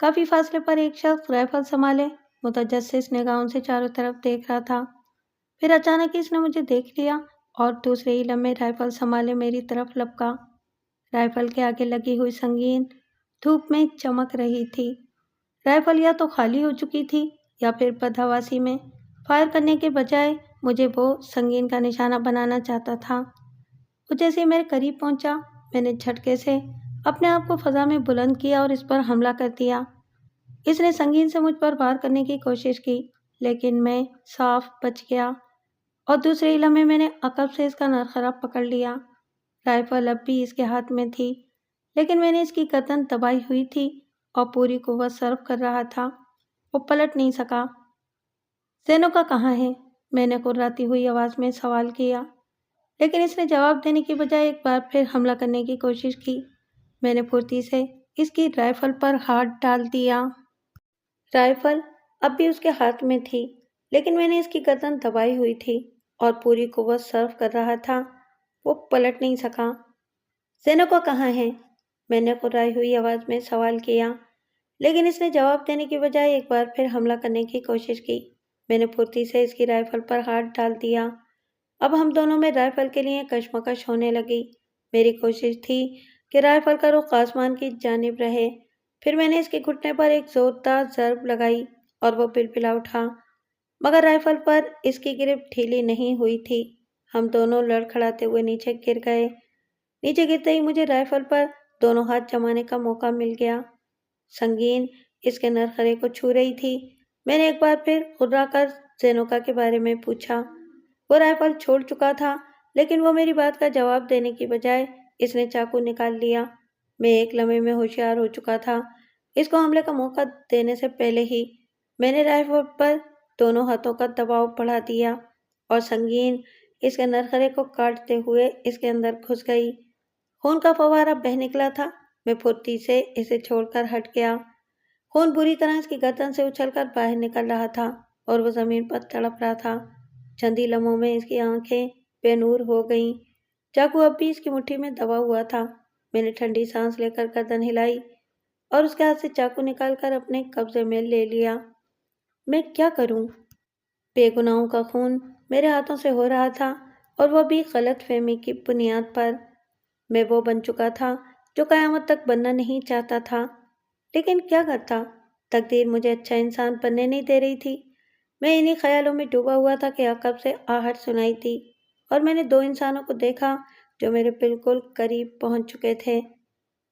کافی فاصلے پر ایک شخص رائفل سنبھالے متجسس نگاہوں سے چاروں طرف دیکھ رہا تھا۔ پھر اچانک اس نے مجھے دیکھ لیا اور دوسرے ہی لمحے رائفل سنبھالے میری طرف لپکا۔ رائفل کے آگے لگی ہوئی سنگین دھوپ میں چمک رہی تھی۔ رائفل یا تو خالی ہو چکی تھی یا پھر بدحواسی میں فائر کرنے کے بجائے مجھے وہ سنگین کا نشانہ بنانا چاہتا تھا۔ وہ جیسے میرے قریب پہنچا، میں نے جھٹکے سے اپنے آپ کو فضا میں بلند کیا اور اس پر حملہ کر دیا۔ اس نے سنگین سے مجھ پر وار کرنے کی کوشش کی، لیکن میں صاف بچ گیا اور دوسرے ہی لمحے میں نے عقب سے اس کا نرخرا پکڑ لیا۔ رائفل اب بھی اس کے ہاتھ میں تھی، لیکن میں نے اس کی گردن دبائی ہوئی تھی اور پوری قوت صرف کر رہا تھا۔ وہ پلٹ نہیں سکا۔ زینوکا کہاں ہے؟ میں نے گھبراتی ہوئی آواز میں سوال کیا، لیکن اس نے جواب دینے کی بجائے ایک بار پھر حملہ کرنے کی کوشش کی۔ میں نے پھرتی سے اس کی رائفل پر ہاتھ ڈال دیا۔ رائفل اب بھی اس کے ہاتھ میں تھی، لیکن میں نے اس کی گردن دبائی ہوئی تھی اور پوری قوت صرف کر رہا تھا۔ وہ پلٹ نہیں سکا۔ زینوکا کہاں ہے؟ میں نے گھبرائی ہوئی آواز میں سوال کیا، لیکن اس نے جواب دینے کی بجائے ایک بار پھر حملہ کرنے کی کوشش کی۔ میں نے پھرتی سے اس کی رائفل پر ہاتھ ڈال دیا۔ اب ہم دونوں میں رائفل کے لیے کشمکش ہونے لگی۔ میری کوشش تھی کہ رائفل کا رخ آسمان کی جانب رہے۔ پھر میں نے اس کے گھٹنے پر ایک زوردار ضرب لگائی اور وہ پلپلا اٹھا، مگر رائفل پر اس کی گرفت ڈھیلی نہیں ہوئی تھی۔ ہم دونوں لڑکھڑاتے ہوئے نیچے گر گئے۔ نیچے گرتے ہی مجھے رائفل پر دونوں ہاتھ جمانے کا موقع مل گیا۔ سنگین اس کے نرخرے کو چھو رہی تھی۔ میں نے ایک بار پھر خرا کر زینوکا کے بارے میں پوچھا۔ وہ رائفل چھوڑ چکا تھا، لیکن وہ میری بات کا جواب دینے کی بجائے اس نے چاقو نکال لیا۔ میں ایک لمحے میں ہوشیار ہو چکا تھا۔ اس کو حملے کا موقع دینے سے پہلے ہی میں نے رائفل پر دونوں ہاتھوں کا دباؤ بڑھا دیا اور سنگین اس کے نرخرے کو کاٹتے ہوئے اس کے اندر گھس گئی۔ خون کا فوارہ بہہ نکلا تھا۔ میں پھرتی سے اسے چھوڑ کر ہٹ گیا۔ خون بری طرح اس کی گردن سے اچھل کر باہر نکل رہا تھا اور وہ زمین پر تڑپ رہا تھا۔ چند ہی لمحوں میں اس کی آنکھیں بے نور ہو گئیں۔ چاقو اب بھی اس کی مٹھی میں دبا ہوا تھا۔ میں نے ٹھنڈی سانس لے کر گردن ہلائی اور اس کے ہاتھ سے چاقو نکال کر اپنے قبضے میں لے لیا۔ میں کیا کروں؟ بے گناہوں کا خون میرے ہاتھوں سے ہو رہا تھا اور وہ بھی غلط فہمی کی بنیاد پر۔ میں وہ بن چکا تھا جو قیامت تک بننا نہیں چاہتا تھا، لیکن کیا کرتا؟ تقدیر مجھے اچھا انسان بننے نہیں دے رہی تھی۔ میں انہی خیالوں میں ڈوبا ہوا تھا کہ عقب سے آہٹ سنائی دی اور میں نے دو انسانوں کو دیکھا جو میرے بالکل قریب پہنچ چکے تھے۔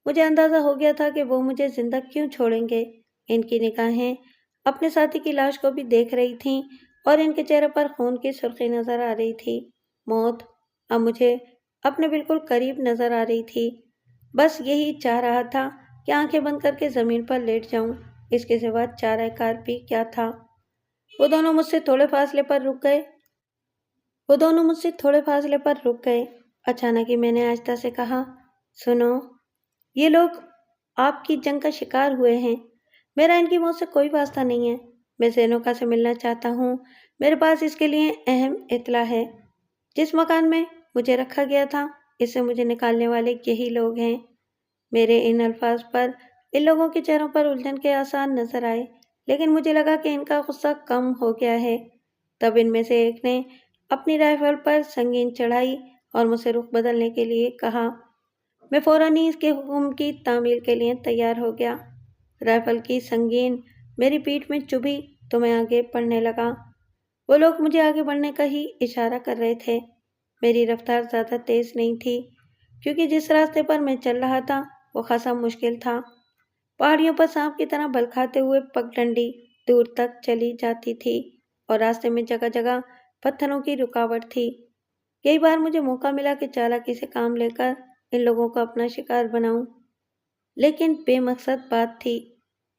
مجھے اندازہ ہو گیا تھا کہ وہ مجھے زندہ کیوں چھوڑیں گے۔ ان کی نگاہیں اپنے ساتھی کی لاش کو بھی دیکھ رہی تھیں اور ان کے چہرے پر خون کی سرخی نظر آ رہی تھی۔ موت اب مجھے اپنے بالکل قریب نظر آ رہی تھی۔ بس یہی چاہ رہا تھا کہ آنکھیں بند کر کے زمین پر لیٹ جاؤں۔ اس کے سوا چارہ کار بھی کیا تھا؟ وہ دونوں مجھ سے تھوڑے فاصلے پر رک گئے۔ اچانک ہی میں نے آہستہ سے کہا، سنو، یہ لوگ آپ کی جنگ کا شکار ہوئے ہیں۔ میرا ان کی موت سے کوئی واسطہ نہیں ہے۔ میں زینوکا سے ملنا چاہتا ہوں۔ میرے پاس اس کے لیے اہم اطلاع ہے۔ جس مکان میں مجھے رکھا گیا تھا، اس سے مجھے نکالنے والے یہی لوگ ہیں۔ میرے ان الفاظ پر ان لوگوں کے چہروں پر الجھن کے آثار نظر آئے، لیکن مجھے لگا کہ ان کا غصہ کم ہو گیا ہے۔ تب ان میں سے ایک نے اپنی رائفل پر سنگین چڑھائی اور مجھ سے رخ بدلنے کے لیے کہا۔ میں فوراً ہی اس کے حکم کی تعمیل کے لیے تیار ہو گیا۔ رائفل کی سنگین میری پیٹھ میں چبھی تو میں آگے بڑھنے لگا۔ وہ لوگ مجھے آگے بڑھنے کا ہی اشارہ کر رہے تھے۔ میری رفتار زیادہ تیز نہیں تھی، کیونکہ جس راستے پر میں چل رہا تھا وہ خاصا مشکل تھا۔ پہاڑیوں پر سانپ کی طرح بل کھاتے ہوئے پگڈنڈی دور تک چلی جاتی تھی اور راستے میں جگہ جگہ پتھروں کی رکاوٹ تھی۔ کئی بار مجھے موقع ملا کہ چالاکی سے کام لے کر ان لوگوں کو اپنا شکار بناؤں، لیکن بے مقصد بات تھی۔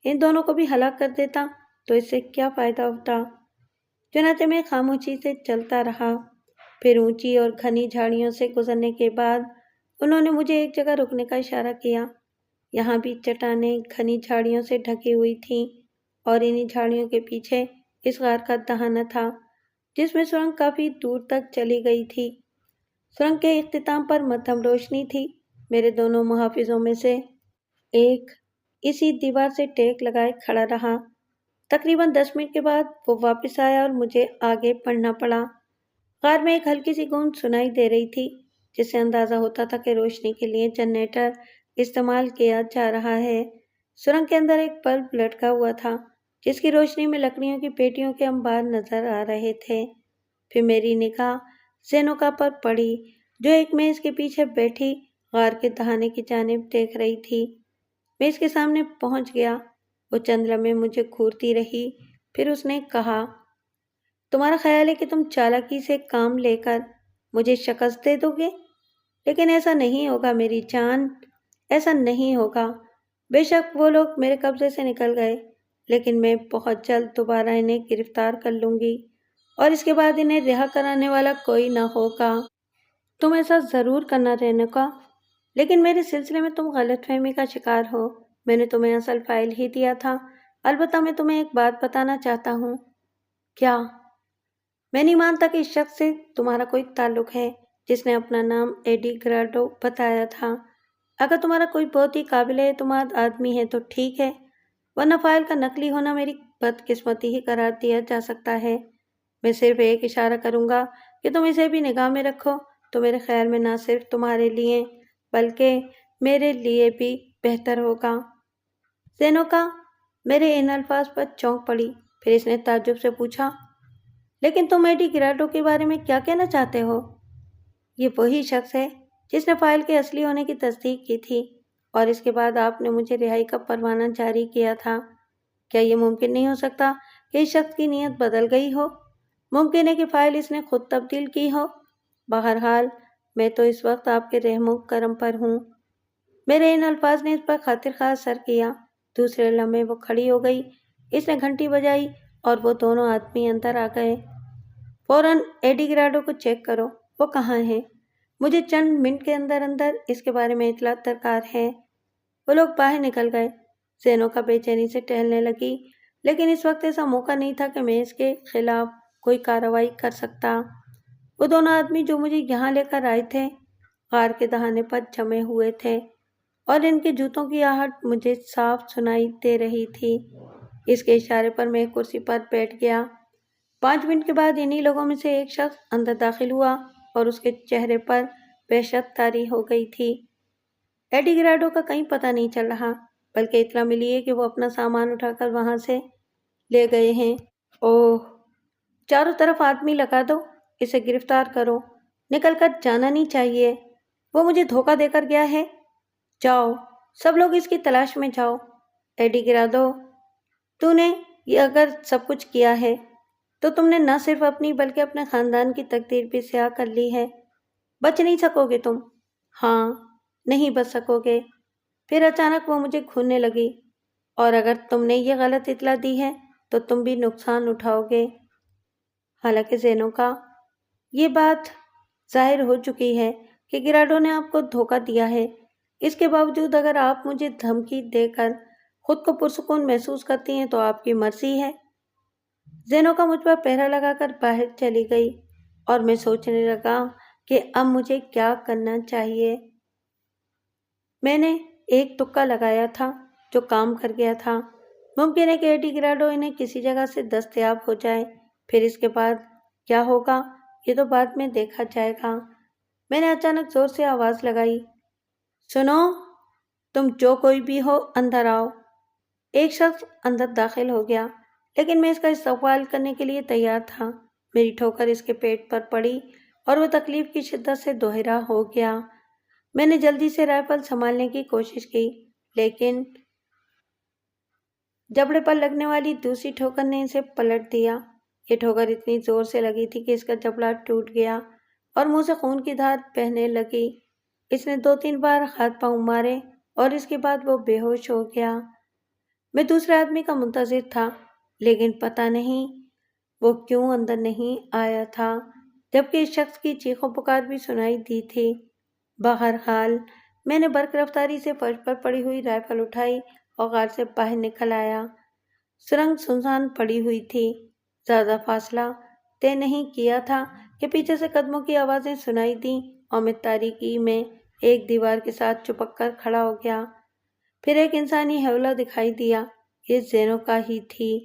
ان دونوں کو بھی ہلاک کر دیتا تو اس سے کیا فائدہ ہوتا؟ چنانچہ میں خاموشی سے چلتا رہا۔ پھر اونچی اور گھنی جھاڑیوں سے گزرنے کے بعد انہوں نے مجھے ایک جگہ رکنے کا اشارہ کیا۔ یہاں بھی چٹانیں گھنی جھاڑیوں سے ڈھکی ہوئی تھیں اور انہی جھاڑیوں کے پیچھے اس غار کا دہانہ تھا جس میں سرنگ کافی دور تک چلی گئی تھی۔ سرنگ کے اختتام پر مدھم روشنی تھی۔ میرے دونوں محافظوں میں سے ایک اسی دیوار سے ٹیک لگائے کھڑا رہا۔ تقریباً 10 منٹ کے بعد وہ واپس آیا اور مجھے آگے پڑھنا پڑا۔ غار میں ایک ہلکی سی گونج سنائی دے رہی تھی جس سے اندازہ ہوتا تھا کہ روشنی کے لیے جنریٹر استعمال کیا جا رہا ہے۔ سرنگ کے اندر ایک بلب لٹکا ہوا تھا جس کی روشنی میں لکڑیوں کی پیٹیوں کے انبار نظر آ رہے تھے۔ پھر میری نگاہ زینوکا پر پڑی جو ایک میز کے پیچھے بیٹھی غار کے دہانے کی جانب دیکھ رہی تھی۔ میز کے سامنے پہنچ گیا۔ وہ چند لمحے مجھے گھورتی رہی، پھر اس نے کہا، تمہارا خیال ہے کہ تم چالاکی سے کام لے کر مجھے شکست دے دو گے؟ لیکن ایسا نہیں ہوگا میری جان، ایسا نہیں ہوگا۔ بے شک وہ لوگ میرے قبضے سے نکل گئے، لیکن میں بہت جلد دوبارہ انہیں گرفتار کر لوں گی اور اس کے بعد انہیں رہا کرانے والا کوئی نہ ہوگا۔ تم ایسا ضرور کرنا رینوکا، لیکن میرے سلسلے میں تم غلط فہمی کا شکار ہو۔ میں نے تمہیں اصل فائل ہی دیا تھا۔ البتہ میں تمہیں ایک بات بتانا چاہتا ہوں۔ کیا؟ میں نہیں مانتا کہ اس شخص سے تمہارا کوئی تعلق ہے جس نے اپنا نام ایڈی گراڈو بتایا تھا۔ اگر تمہارا کوئی بہت ہی قابل اعتماد آدمی ہے تو ٹھیک ہے، ورنہ فائل کا نقلی ہونا میری بدقسمتی ہی قرار دیا جا سکتا ہے۔ میں صرف ایک اشارہ کروں گا کہ تم اسے بھی نگاہ میں رکھو تو میرے خیال میں نہ صرف تمہارے لیے بلکہ میرے لیے بھی بہتر ہوگا۔ زینوکا میرے ان الفاظ پر چونک پڑی، پھر اس نے تعجب سے پوچھا، لیکن تم ایڈی گراڈو کے بارے میں کیا کہنا چاہتے ہو؟ یہ وہی شخص ہے جس نے فائل کے اصلی ہونے کی تصدیق کی تھی اور اس کے بعد آپ نے مجھے رہائی کا پروانہ جاری کیا تھا۔ کیا یہ ممکن نہیں ہو سکتا کہ اس شخص کی نیت بدل گئی ہو؟ ممکن ہے کہ فائل اس نے خود تبدیل کی ہو۔ بہرحال میں تو اس وقت آپ کے رحم و کرم پر ہوں۔ میرے ان الفاظ نے اس پر خاطر خواہ اثر کیا۔ دوسرے لمحے وہ کھڑی ہو گئی، اس نے گھنٹی بجائی اور وہ دونوں آدمی اندر آ گئے۔ فوراً ایڈی گراڈو کو چیک کرو، وہ کہاں ہے؟ مجھے چند منٹ کے اندر اندر اس کے بارے میں اطلاع درکار ہے۔ وہ لوگ باہر نکل گئے۔ زینوکا بے چینی سے ٹہلنے لگی، لیکن اس وقت ایسا موقع نہیں تھا کہ میں اس کے خلاف کوئی کارروائی کر سکتا۔ وہ دونوں آدمی جو مجھے یہاں لے کر آئے تھے غار کے دہانے پر جمے ہوئے تھے اور ان کے جوتوں کی آہٹ مجھے صاف سنائی دے رہی تھی۔ اس کے اشارے پر میں ایک کرسی پر بیٹھ گیا۔ 5 منٹ کے بعد انہی لوگوں میں سے ایک شخص اندر داخل ہوا اور اس کے چہرے پر وحشت طاری ہو گئی تھی۔ ایڈی گراڈو کا کہیں پتہ نہیں چل رہا، بلکہ اطلاع ملی ہے کہ وہ اپنا سامان اٹھا کر وہاں سے لے گئے ہیں۔ اوہ، چاروں طرف آدمی لگا دو، اسے گرفتار کرو، نکل کر جانا نہیں چاہیے۔ وہ مجھے دھوکہ دے کر گیا ہے۔ جاؤ، سب لوگ اس کی تلاش میں جاؤ۔ ایڈی گراڈو، تو نے یہ اگر سب کچھ کیا ہے تو تم نے نہ صرف اپنی بلکہ اپنے خاندان کی تقدیر بھی سیاہ کر لی ہے۔ بچ نہیں سکو گے تم۔ ہاں، نہیں بچ سکو گے۔ پھر اچانک وہ مجھے گھورنے لگی، اور اگر تم نے یہ غلط اطلاع دی ہے تو تم بھی نقصان اٹھاؤ گے۔ حالانکہ زینوکا، یہ بات ظاہر ہو چکی ہے کہ گراڈو نے آپ کو دھوکہ دیا ہے۔ اس کے باوجود اگر آپ مجھے دھمکی دے کر خود کو پرسکون محسوس کرتی ہیں تو آپ کی مرضی ہے۔ زینوکا مجھ پر پہرا لگا کر باہر چلی گئی اور میں سوچنے لگا کہ اب مجھے کیا کرنا چاہیے۔ میں نے ایک تکا لگایا تھا جو کام کر گیا تھا۔ ممکن ہے کہ ایڈی گراڈو انہیں کسی جگہ سے دستیاب ہو جائے، پھر اس کے بعد کیا ہوگا یہ تو بعد میں دیکھا جائے گا۔ میں نے اچانک زور سے آواز لگائی، سنو، تم جو کوئی بھی ہو اندر آؤ۔ ایک شخص اندر داخل ہو گیا، لیکن میں اس کا استقبال کرنے کے لیے تیار تھا۔ میری ٹھوکر اس کے پیٹ پر پڑی اور وہ تکلیف کی شدت سے دوہرا ہو گیا۔ میں نے جلدی سے رائفل سنبھالنے کی کوشش کی، لیکن جبڑے پر لگنے والی دوسری ٹھوکر نے اسے پلٹ دیا۔ یہ ٹھوکر اتنی زور سے لگی تھی کہ اس کا جبڑا ٹوٹ گیا اور منہ سے خون کی دھار بہنے لگی۔ اس نے 2-3 بار ہاتھ پاؤں مارے اور اس کے بعد وہ بے ہوش ہو گیا۔ میں دوسرے آدمی کا منتظر تھا، لیکن پتہ نہیں وہ کیوں اندر نہیں آیا تھا، جبکہ اس شخص کی چیخ و پکار بھی سنائی دی تھی۔ بہرحال میں نے برق رفتاری سے فرش پر پڑی ہوئی رائفل اٹھائی اور غار سے باہر نکل آیا۔ سرنگ سنسان پڑی ہوئی تھی۔ زیادہ فاصلہ طے نہیں کیا تھا کہ پیچھے سے قدموں کی آوازیں سنائی دیں اور میں تاریکی میں ایک دیوار کے ساتھ چپک کر کھڑا ہو گیا۔ پھر ایک انسانی حوالہ دکھائی دیا، یہ زینو کا ہی تھی۔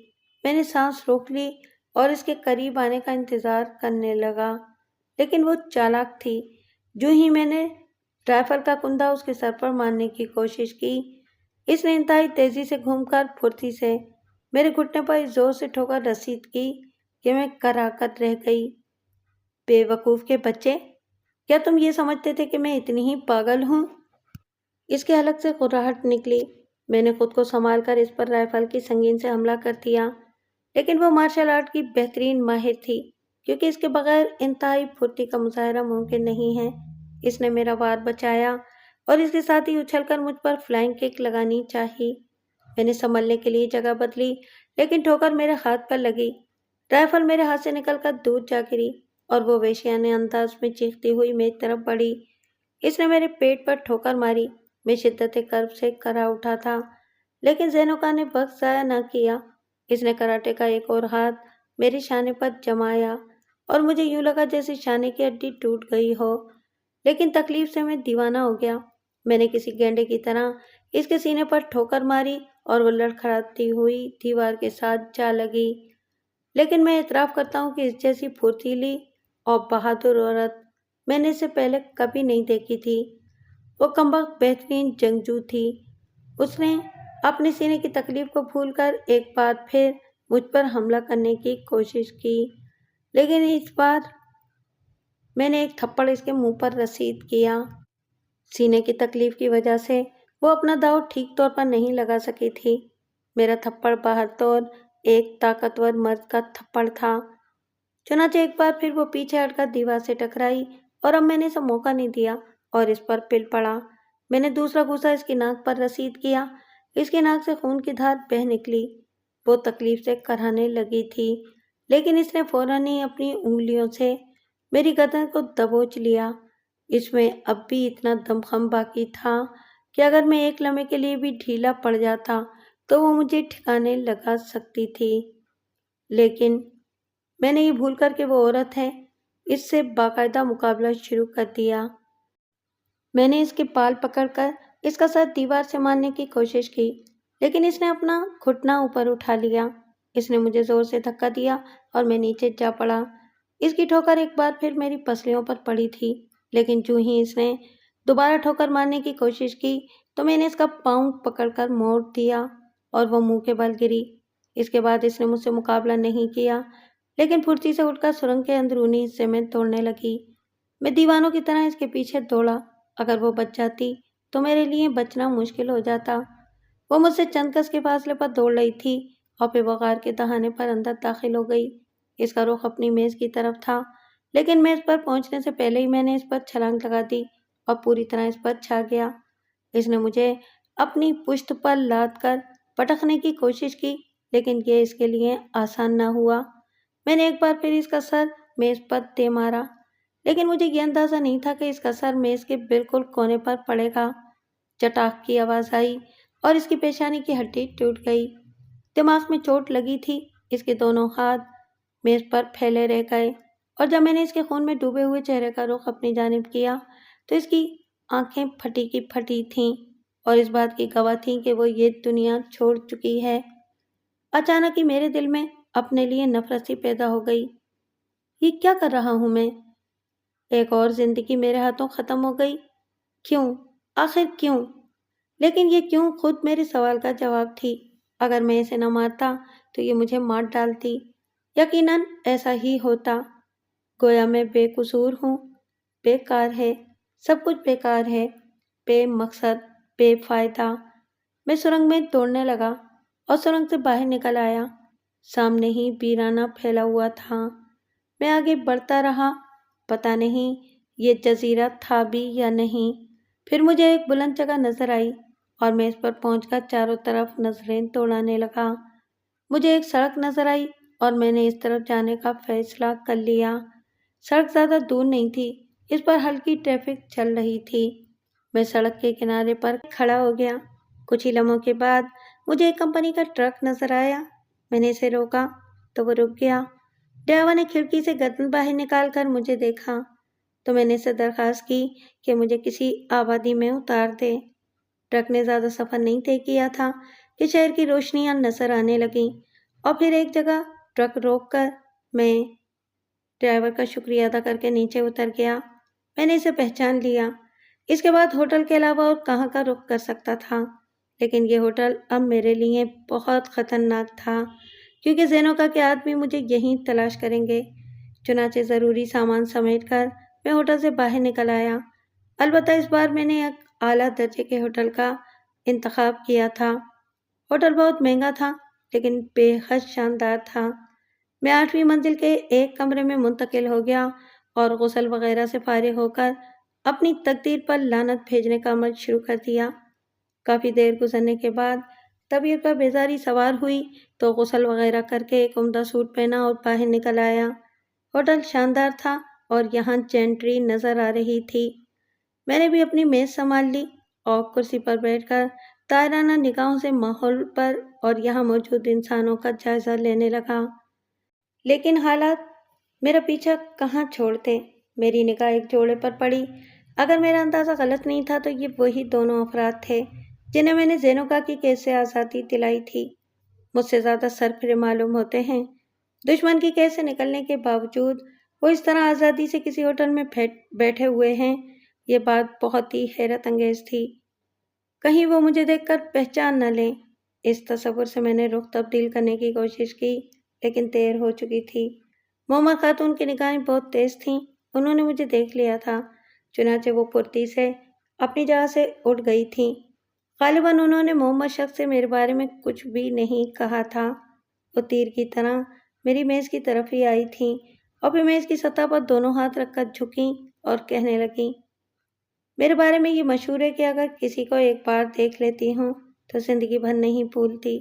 میں نے سانس روک لی اور اس کے قریب آنے کا انتظار کرنے لگا، لیکن وہ چالاک تھی۔ جو ہی میں نے رائفل کا کندہ اس کے سر پر مارنے کی کوشش کی، اس نے انتہائی تیزی سے گھوم کر پھرتی سے میرے گھٹنے پر اس زور سے ٹھوکر رسید کی کہ میں کرا کر رہ گئی۔ بے وقوف کے بچے، کیا تم یہ سمجھتے تھے کہ میں اتنی ہی پاگل ہوں؟ اس کے حلق سے غراہٹ نکلی۔ میں نے خود کو سنبھال کر اس پر رائفل کی سنگین سے حملہ کر دیا، لیکن وہ مارشل آرٹ کی بہترین ماہر تھی، کیونکہ اس کے بغیر انتہائی پھرتی کا مظاہرہ ممکن نہیں ہے۔ اس نے میرا وار بچایا اور اس کے ساتھ ہی اچھل کر مجھ پر فلائنگ کک لگانی چاہی۔ میں نے سنبھلنے کے لیے جگہ بدلی، لیکن ٹھوکر میرے ہاتھ پر لگی۔ رائفل میرے ہاتھ سے نکل کر دور جا گری اور وہ وحشیانہ انداز میں چیختی ہوئی میری طرف بڑھی۔ اس نے میرے پیٹ پر ٹھوکر ماری۔ میں شدت کرب سے کرا اٹھا تھا، لیکن زینوکا نے وقت ضائع نہ کیا۔ اس نے کراٹے کا ایک اور ہاتھ میرے شانے پر جمایا اور مجھے یوں لگا جیسے شانے کی ہڈی ٹوٹ گئی ہو، لیکن تکلیف سے میں دیوانہ ہو گیا۔ میں نے کسی گینڈے کی طرح اس کے سینے پر ٹھوکر ماری اور وہ لڑکھڑاتی ہوئی دیوار کے ساتھ جا لگی۔ لیکن میں اعتراف کرتا ہوں کہ اس جیسی پھرتیلی اور بہادر عورت میں نے اس سے پہلے کبھی نہیں دیکھی تھی۔ وہ کمبخت بہترین جنگجو تھی۔ اس نے اپنے سینے کی تکلیف کو بھول کر ایک بار پھر مجھ پر حملہ کرنے کی کوشش کی، لیکن اس بار میں نے ایک تھپڑ اس کے منہ پر رسید کیا۔ سینے کی تکلیف کی وجہ سے وہ اپنا داؤ ٹھیک طور پر نہیں لگا سکی تھی۔ میرا تھپڑ بہادر ایک طاقتور مرد کا تھپڑ تھا۔ چنانچہ ایک بار پھر وہ پیچھے ہٹ کر دیوار سے ٹکرائی اور اب میں نے اسے موقع نہیں دیا اور اس پر پل پڑا۔ میں نے دوسرا گھوسا اس کی ناک پر رسید کیا۔ اس کی ناک سے خون کی دھار بہہ نکلی۔ وہ تکلیف سے کراہنے لگی تھی، لیکن اس نے فوراً ہی اپنی انگلیوں سے میری گردن کو دبوچ لیا۔ اس میں اب بھی اتنا دمخم باقی تھا کہ اگر میں ایک لمحے کے لیے بھی ڈھیلا پڑ جاتا تو وہ مجھے ٹھکانے لگا سکتی تھی، لیکن میں نے یہ بھول کر کہ وہ عورت ہے، اس سے باقاعدہ مقابلہ شروع کر دیا۔ میں نے اس کے بال پکڑ کر اس کا سر دیوار سے مارنے کی کوشش کی، لیکن اس نے اپنا گھٹنا اوپر اٹھا لیا۔ اس نے مجھے زور سے دھکا دیا اور میں نیچے جا پڑا۔ اس کی ٹھوکر ایک بار پھر میری پسلیوں پر پڑی تھی، لیکن جو ہی اس نے دوبارہ ٹھوکر مارنے کی کوشش کی تو میں نے اس کا پاؤں پکڑ کر موڑ دیا اور وہ منہ کے بل گری۔ اس کے بعد اس نے مجھ سے مقابلہ نہیں کیا، لیکن پھرتی سے اٹھ کر سرنگ کے اندرونی حصے میں دوڑنے لگی۔ میں دیوانوں کی طرح اس کے پیچھے دوڑا۔ اگر وہ بچ جاتی تو میرے لیے بچنا مشکل ہو جاتا۔ وہ مجھ سے چند گز کے فاصلے پر دوڑ رہی تھی اور پھر وہ غار کے دہانے پر اندر داخل ہو گئی۔ اس کا رخ اپنی میز کی طرف تھا، لیکن میز پر پہنچنے سے پہلے ہی میں نے اس پر چھلانگ لگا دی اور پوری طرح اس پر چھا گیا۔ اس نے مجھے اپنی پشت پر لاد کر پٹکنے کی کوشش کی، لیکن یہ اس کے لیے آسان نہ ہوا۔ میں نے ایک بار پھر اس کا سر میز پر دے مارا، لیکن مجھے یہ اندازہ نہیں تھا کہ اس کا سر میز کے بالکل کونے پر پڑے گا۔ چٹاک کی آواز آئی اور اس کی پیشانی کی ہڈی ٹوٹ گئی۔ دماغ میں چوٹ لگی تھی۔ اس کے دونوں ہاتھ میز پر پھیلے رہ گئے اور جب میں نے اس کے خون میں ڈوبے ہوئے چہرے کا رخ اپنی جانب کیا تو اس کی آنکھیں پھٹی کی پھٹی تھیں اور اس بات کی گواہ تھیں کہ وہ یہ دنیا چھوڑ چکی ہے۔ اچانک ہی میرے دل میں اپنے لیے نفرت سی پیدا ہو گئی۔ یہ کیا کر رہا ہوں میں؟ ایک اور زندگی میرے ہاتھوں ختم ہو گئی۔ کیوں؟ آخر کیوں؟ لیکن یہ کیوں خود میرے سوال کا جواب تھی۔ اگر میں اسے نہ مارتا تو یہ مجھے مار ڈالتی۔ یقیناً ایسا ہی ہوتا۔ گویا میں بے قصور ہوں۔ بیکار ہے، سب کچھ بیکار ہے، بے مقصد، بے فائدہ۔ میں سرنگ میں دوڑنے لگا اور سرنگ سے باہر نکل آیا۔ سامنے ہی ویرانہ پھیلا ہوا تھا۔ میں آگے بڑھتا رہا، پتہ نہیں یہ جزیرہ تھا بھی یا نہیں۔ پھر مجھے ایک بلند جگہ نظر آئی اور میں اس پر پہنچ کر چاروں طرف نظریں دوڑانے لگا۔ مجھے ایک سڑک نظر آئی اور میں نے اس طرف جانے کا فیصلہ کر لیا۔ سڑک زیادہ دور نہیں تھی، اس پر ہلکی ٹریفک چل رہی تھی۔ میں سڑک کے کنارے پر کھڑا ہو گیا۔ کچھ ہی لمحوں کے بعد مجھے ایک کمپنی کا ٹرک نظر آیا۔ میں نے اسے روکا تو وہ رک گیا۔ ڈرائیور نے کھڑکی سے گردن باہر نکال کر مجھے دیکھا تو میں نے اسے درخواست کی کہ مجھے کسی آبادی میں اتار دے۔ ٹرک نے زیادہ سفر نہیں طے کیا تھا کہ شہر کی روشنیاں نظر آنے لگیں، اور پھر ایک جگہ ٹرک روک کر میں ڈرائیور کا شکریہ ادا کر کے نیچے اتر گیا۔ میں نے اسے پہچان لیا۔ اس کے بعد ہوٹل کے علاوہ اور کہاں کا رخ کر سکتا تھا، لیکن یہ ہوٹل اب میرے لیے بہت خطرناک تھا، کیونکہ زینوکا کے آدمی مجھے یہیں تلاش کریں گے۔ چنانچہ ضروری سامان سمیٹ کر میں ہوٹل سے باہر نکل آیا۔ البتہ اس بار میں نے ایک اعلیٰ درجے کے ہوٹل کا انتخاب کیا تھا۔ ہوٹل بہت مہنگا تھا، لیکن بے حد شاندار تھا۔ میں 8ویں منزل کے ایک کمرے میں منتقل ہو گیا اور غسل وغیرہ سے فارغ ہو کر اپنی تقدیر پر لعنت بھیجنے کا عمل شروع کر دیا۔ کافی دیر گزرنے کے بعد طبیعت پر بیزاری سوار ہوئی تو غسل وغیرہ کر کے ایک عمدہ سوٹ پہنا اور باہر نکل آیا۔ ہوٹل شاندار تھا اور یہاں جینٹری نظر آ رہی تھی۔ میں نے بھی اپنی میز سنبھال لی اور کرسی پر بیٹھ کر طائرانہ نگاہوں سے ماحول پر اور یہاں موجود انسانوں کا جائزہ لینے لگا۔ لیکن حالات میرا پیچھا کہاں چھوڑتے۔ میری نگاہ ایک جوڑے پر پڑی۔ اگر میرا اندازہ غلط نہیں تھا تو یہ وہی دونوں افراد تھے جنہیں میں نے زینوکا کی کیس سے آزادی دلائی تھی۔ مجھ سے زیادہ سرفرے معلوم ہوتے ہیں۔ دشمن کی کیس سے نکلنے کے باوجود وہ اس طرح آزادی سے کسی ہوٹل میں بیٹھے ہوئے ہیں، یہ بات بہت ہی حیرت انگیز تھی۔ کہیں وہ مجھے دیکھ کر پہچان نہ لیں۔ اس تصور سے میں نے رخ تبدیل کرنے کی کوشش کی، لیکن دیر ہو چکی تھی۔ محمد خاتون کی نگاہیں بہت تیز تھیں۔ انہوں نے مجھے دیکھ لیا تھا، چنانچہ وہ پھرتی سے اپنی جگہ سے اٹھ گئی تھیں۔ غالباً انہوں نے محمد شخص سے میرے بارے میں کچھ بھی نہیں کہا تھا۔ وہ تیر کی طرح میری میز کی طرف ہی آئی تھیں اور پھر میز کی سطح پر دونوں ہاتھ رکھ کر جھکیں اور کہنے لگیں، میرے بارے میں یہ مشہور ہے کہ اگر کسی کو ایک بار دیکھ لیتی ہوں تو زندگی بھر نہیں بھولتی۔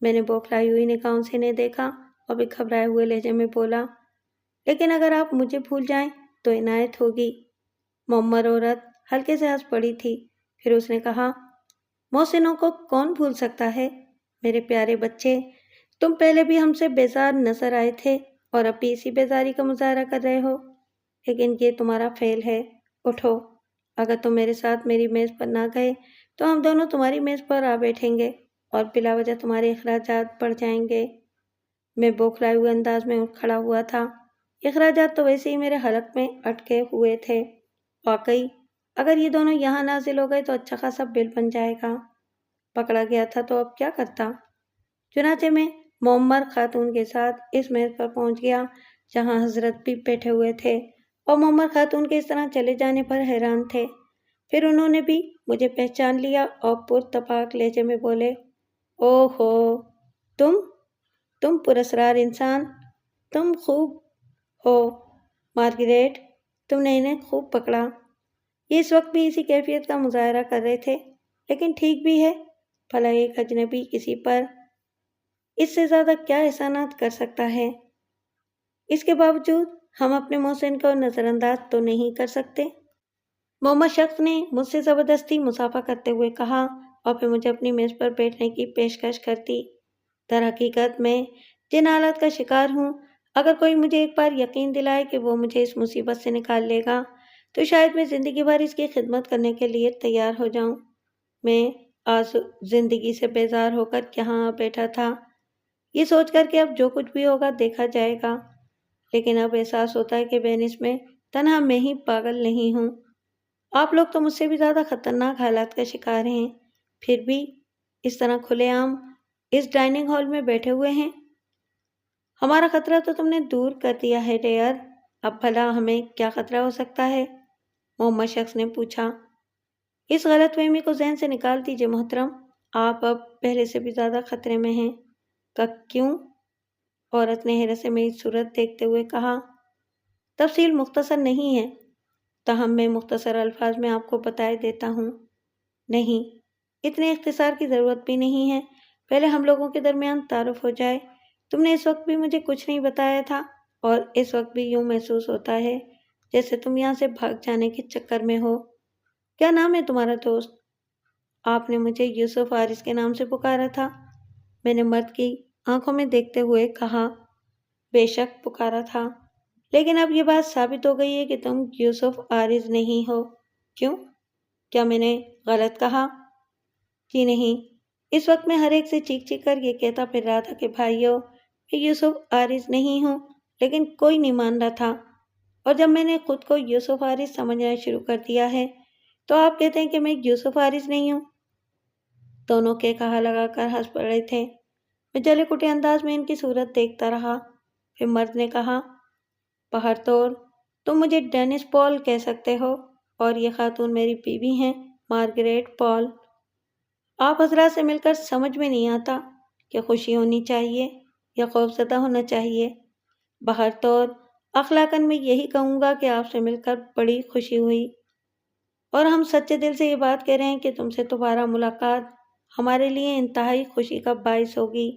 میں نے بوکھلائی ہوئی نگاہوں سے انہیں دیکھا اور پھر گھبرائے ہوئے لہجے میں بولا، لیکن اگر آپ مجھے بھول جائیں تو عنایت ہوگی۔ معمر عورت ہلکے سے ہنس پڑی تھی۔ پھر اس نے کہا، محسنوں کو کون بھول سکتا ہے؟ میرے پیارے بچے، تم پہلے بھی ہم سے بیزار نظر آئے تھے اور اب بھی اسی بیزاری کا مظاہرہ کر رہے ہو، لیکن یہ تمہارا فعل ہے۔ اٹھو، اگر تم میرے ساتھ میری میز پر نہ گئے تو ہم دونوں تمہاری میز پر آ بیٹھیں گے اور بلا وجہ تمہارے اخراجات بڑھ جائیں گے۔ میں بوکھلائے ہوئے انداز میں اٹھ کھڑا ہوا تھا۔ اخراجات تو ویسے ہی میرے حلق میں اٹکے ہوئے تھے۔ واقعی اگر یہ دونوں یہاں نازل ہو گئے تو اچھا خاصا بل بن جائے گا۔ پکڑا گیا تھا تو اب کیا کرتا؟ چنانچہ میں معمر خاتون کے ساتھ اس میز پر پہنچ گیا جہاں حضرت بھی بیٹھے ہوئے تھے اور معمر خاتون کے اس طرح چلے جانے پر حیران تھے۔ پھر انہوں نے بھی مجھے پہچان لیا اور پرتپاک لہجے میں بولے، او ہو، تم پراسرار انسان، تم خوب ہو مارگریٹ، تم نے انہیں خوب پکڑا۔ یہ اس وقت بھی اسی کیفیت کا مظاہرہ کر رہے تھے، لیکن ٹھیک بھی ہے، بھلا ایک اجنبی کسی پر اس سے زیادہ کیا احسانات کر سکتا ہے؟ اس کے باوجود ہم اپنے محسن کو نظر انداز تو نہیں کر سکتے۔ محمد شخص نے مجھ سے زبردستی مصافحہ کرتے ہوئے کہا اور پھر مجھے اپنی میز پر بیٹھنے کی پیشکش کر دی۔ در حقیقت میں جن حالات کا شکار ہوں، اگر کوئی مجھے ایک بار یقین دلائے کہ وہ مجھے اس مصیبت سے نکال لے گا تو شاید میں زندگی بھر اس کی خدمت کرنے کے لیے تیار ہو جاؤں۔ میں آج زندگی سے بیزار ہو کر یہاں بیٹھا تھا، یہ سوچ کر کہ اب جو کچھ بھی ہوگا دیکھا جائے گا، لیکن اب احساس ہوتا ہے کہ وینس میں تنہا میں ہی پاگل نہیں ہوں۔ آپ لوگ تو مجھ سے بھی زیادہ خطرناک حالات کا شکار ہیں، پھر بھی اس طرح کھلے عام اس ڈائننگ ہال میں بیٹھے ہوئے ہیں۔ ہمارا خطرہ تو تم نے دور کر دیا ہے ڈیئر، اب بھلا ہمیں کیا خطرہ ہو سکتا ہے؟ محمد شخص نے پوچھا۔ اس غلط فہمی کو ذہن سے نکال دیجئے محترم، آپ اب پہلے سے بھی زیادہ خطرے میں ہیں۔ کیوں؟ عورت نے حیرت سے میری صورت دیکھتے ہوئے کہا، تفصیل مختصر نہیں ہے، تاہم میں مختصر الفاظ میں آپ کو بتائے دیتا ہوں۔ نہیں، اتنے اختصار کی ضرورت بھی نہیں ہے، پہلے ہم لوگوں کے درمیان تعارف ہو جائے۔ تم نے اس وقت بھی مجھے کچھ نہیں بتایا تھا اور اس وقت بھی یوں محسوس ہوتا ہے جیسے تم یہاں سے بھاگ جانے کے چکر میں ہو۔ کیا نام ہے تمہارا دوست؟ آپ نے مجھے یوسف حارث کے نام سے پکارا تھا، میں نے مرد کی آنکھوں میں دیکھتے ہوئے کہا۔ بے شک پکارا تھا، لیکن اب یہ بات ثابت ہو گئی ہے کہ تم یوسف حارث نہیں ہو۔ کیوں؟ کیا میں نے غلط کہا؟ جی نہیں، اس وقت میں ہر ایک سے چیخ چیخ کر یہ کہتا پھر رہا تھا کہ بھائیو، میں یوسف عارض نہیں ہوں، لیکن کوئی نہیں مان رہا تھا۔ اور جب میں نے خود کو یوسف عارض سمجھنا شروع کر دیا ہے تو آپ کہتے ہیں کہ میں یوسف عارض نہیں ہوں۔ دونوں کے کہا لگا کر ہنس پڑے تھے۔ میں جلے کٹے انداز میں ان کی صورت دیکھتا رہا۔ پھر مرد نے کہا، پہر طور تم مجھے ڈینس پال کہہ سکتے ہو، اور یہ خاتون میری بیوی ہیں، مارگریٹ پال۔ آپ حضرات سے مل کر سمجھ میں نہیں آتا کہ خوشی ہونی چاہیے یا خوف زدہ ہونا چاہیے۔ بہر طور اخلاقاً میں یہی کہوں گا کہ آپ سے مل کر بڑی خوشی ہوئی، اور ہم سچے دل سے یہ بات کہہ رہے ہیں کہ تم سے دوبارہ ملاقات ہمارے لیے انتہائی خوشی کا باعث ہوگی،